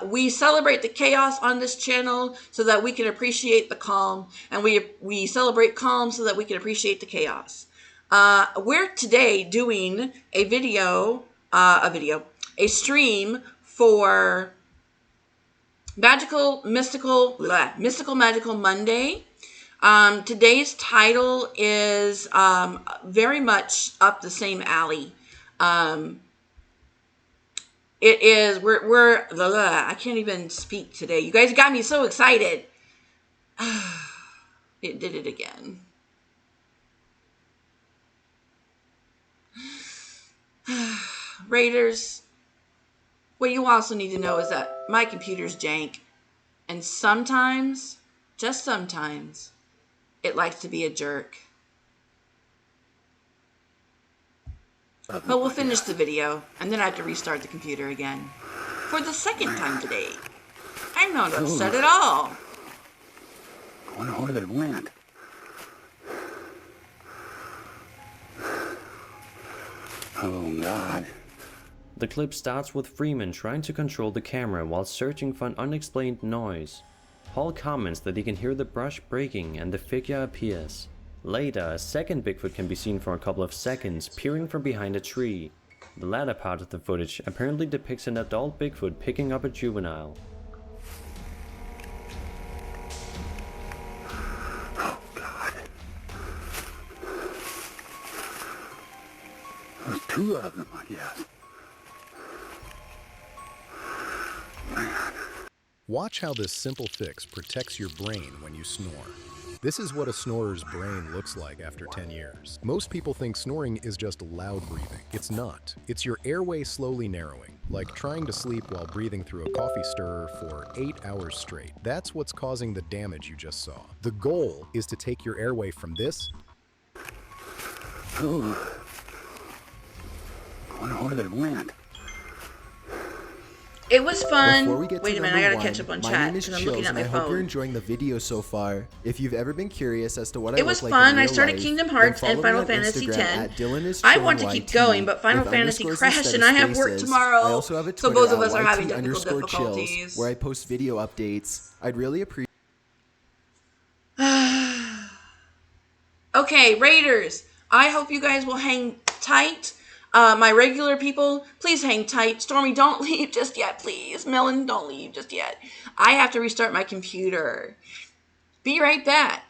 [SPEAKER 1] We celebrate the chaos on this channel so that we can appreciate the calm, and we celebrate calm so that we can appreciate the chaos. We're today doing a video, a stream for Magickal Magickal Monday. Today's title is very much up the same alley. It is I can't even speak today. You guys got me so excited. It did it again. Raiders, what you also need to know is that my computer's jank, and sometimes, just sometimes, it likes to be a jerk. But we'll finish the video, and then I have to restart the computer again. For the second time today. I'm not upset at all.
[SPEAKER 15] I wonder where they went. Oh, God.
[SPEAKER 13] The clip starts with Freeman trying to control the camera while searching for an unexplained noise. Paul comments that he can hear the brush breaking and the figure appears. Later, a second Bigfoot can be seen for a couple of seconds peering from behind a tree. The latter part of the footage apparently depicts an adult Bigfoot picking up a juvenile.
[SPEAKER 15] Oh, God. There's two of them, I guess.
[SPEAKER 19] Watch how this simple fix protects your brain when you snore. This is what a snorer's brain looks like after 10 years. Most people think snoring is just loud breathing. It's not. It's your airway slowly narrowing, like trying to sleep while breathing through a coffee stirrer for 8 hours straight. That's what's causing the damage you just saw. The goal is to take your airway from this.
[SPEAKER 15] Ooh. I wonder where they went.
[SPEAKER 1] It was fun.
[SPEAKER 12] Before we get
[SPEAKER 1] Wait
[SPEAKER 12] to
[SPEAKER 1] a minute, I gotta
[SPEAKER 12] number
[SPEAKER 1] catch up on
[SPEAKER 12] one,
[SPEAKER 1] chat
[SPEAKER 12] my name is
[SPEAKER 1] because I'm looking
[SPEAKER 12] Chills,
[SPEAKER 1] at
[SPEAKER 12] and
[SPEAKER 1] my
[SPEAKER 12] I hope you're
[SPEAKER 1] phone.
[SPEAKER 12] enjoying the video so far. If you've ever been curious as to what I
[SPEAKER 1] It
[SPEAKER 12] look
[SPEAKER 1] was
[SPEAKER 12] like
[SPEAKER 1] fun.
[SPEAKER 12] in
[SPEAKER 1] I
[SPEAKER 12] real
[SPEAKER 1] started
[SPEAKER 12] life,
[SPEAKER 1] Kingdom
[SPEAKER 12] then
[SPEAKER 1] Hearts
[SPEAKER 12] follow
[SPEAKER 1] and
[SPEAKER 12] me
[SPEAKER 1] Final
[SPEAKER 12] on
[SPEAKER 1] Fantasy
[SPEAKER 12] Instagram
[SPEAKER 1] X.
[SPEAKER 12] @DylanIsTrongYT
[SPEAKER 1] I want to keep going, but Final
[SPEAKER 12] with
[SPEAKER 1] Fantasy
[SPEAKER 12] underscores
[SPEAKER 1] crashed
[SPEAKER 12] instead
[SPEAKER 1] and
[SPEAKER 12] of
[SPEAKER 1] I have work
[SPEAKER 12] spaces.
[SPEAKER 1] tomorrow.
[SPEAKER 12] I also have a
[SPEAKER 1] So
[SPEAKER 12] Twitter
[SPEAKER 1] both of us are having
[SPEAKER 12] @YT
[SPEAKER 1] technical
[SPEAKER 12] _chills,
[SPEAKER 1] difficulties.
[SPEAKER 12] where I post video updates. I'd really appreciate.
[SPEAKER 1] Okay, Raiders, I hope you guys will hang tight. My regular people, please hang tight. Stormy, don't leave just yet, please. Melon, don't leave just yet. I have to restart my computer. Be right back.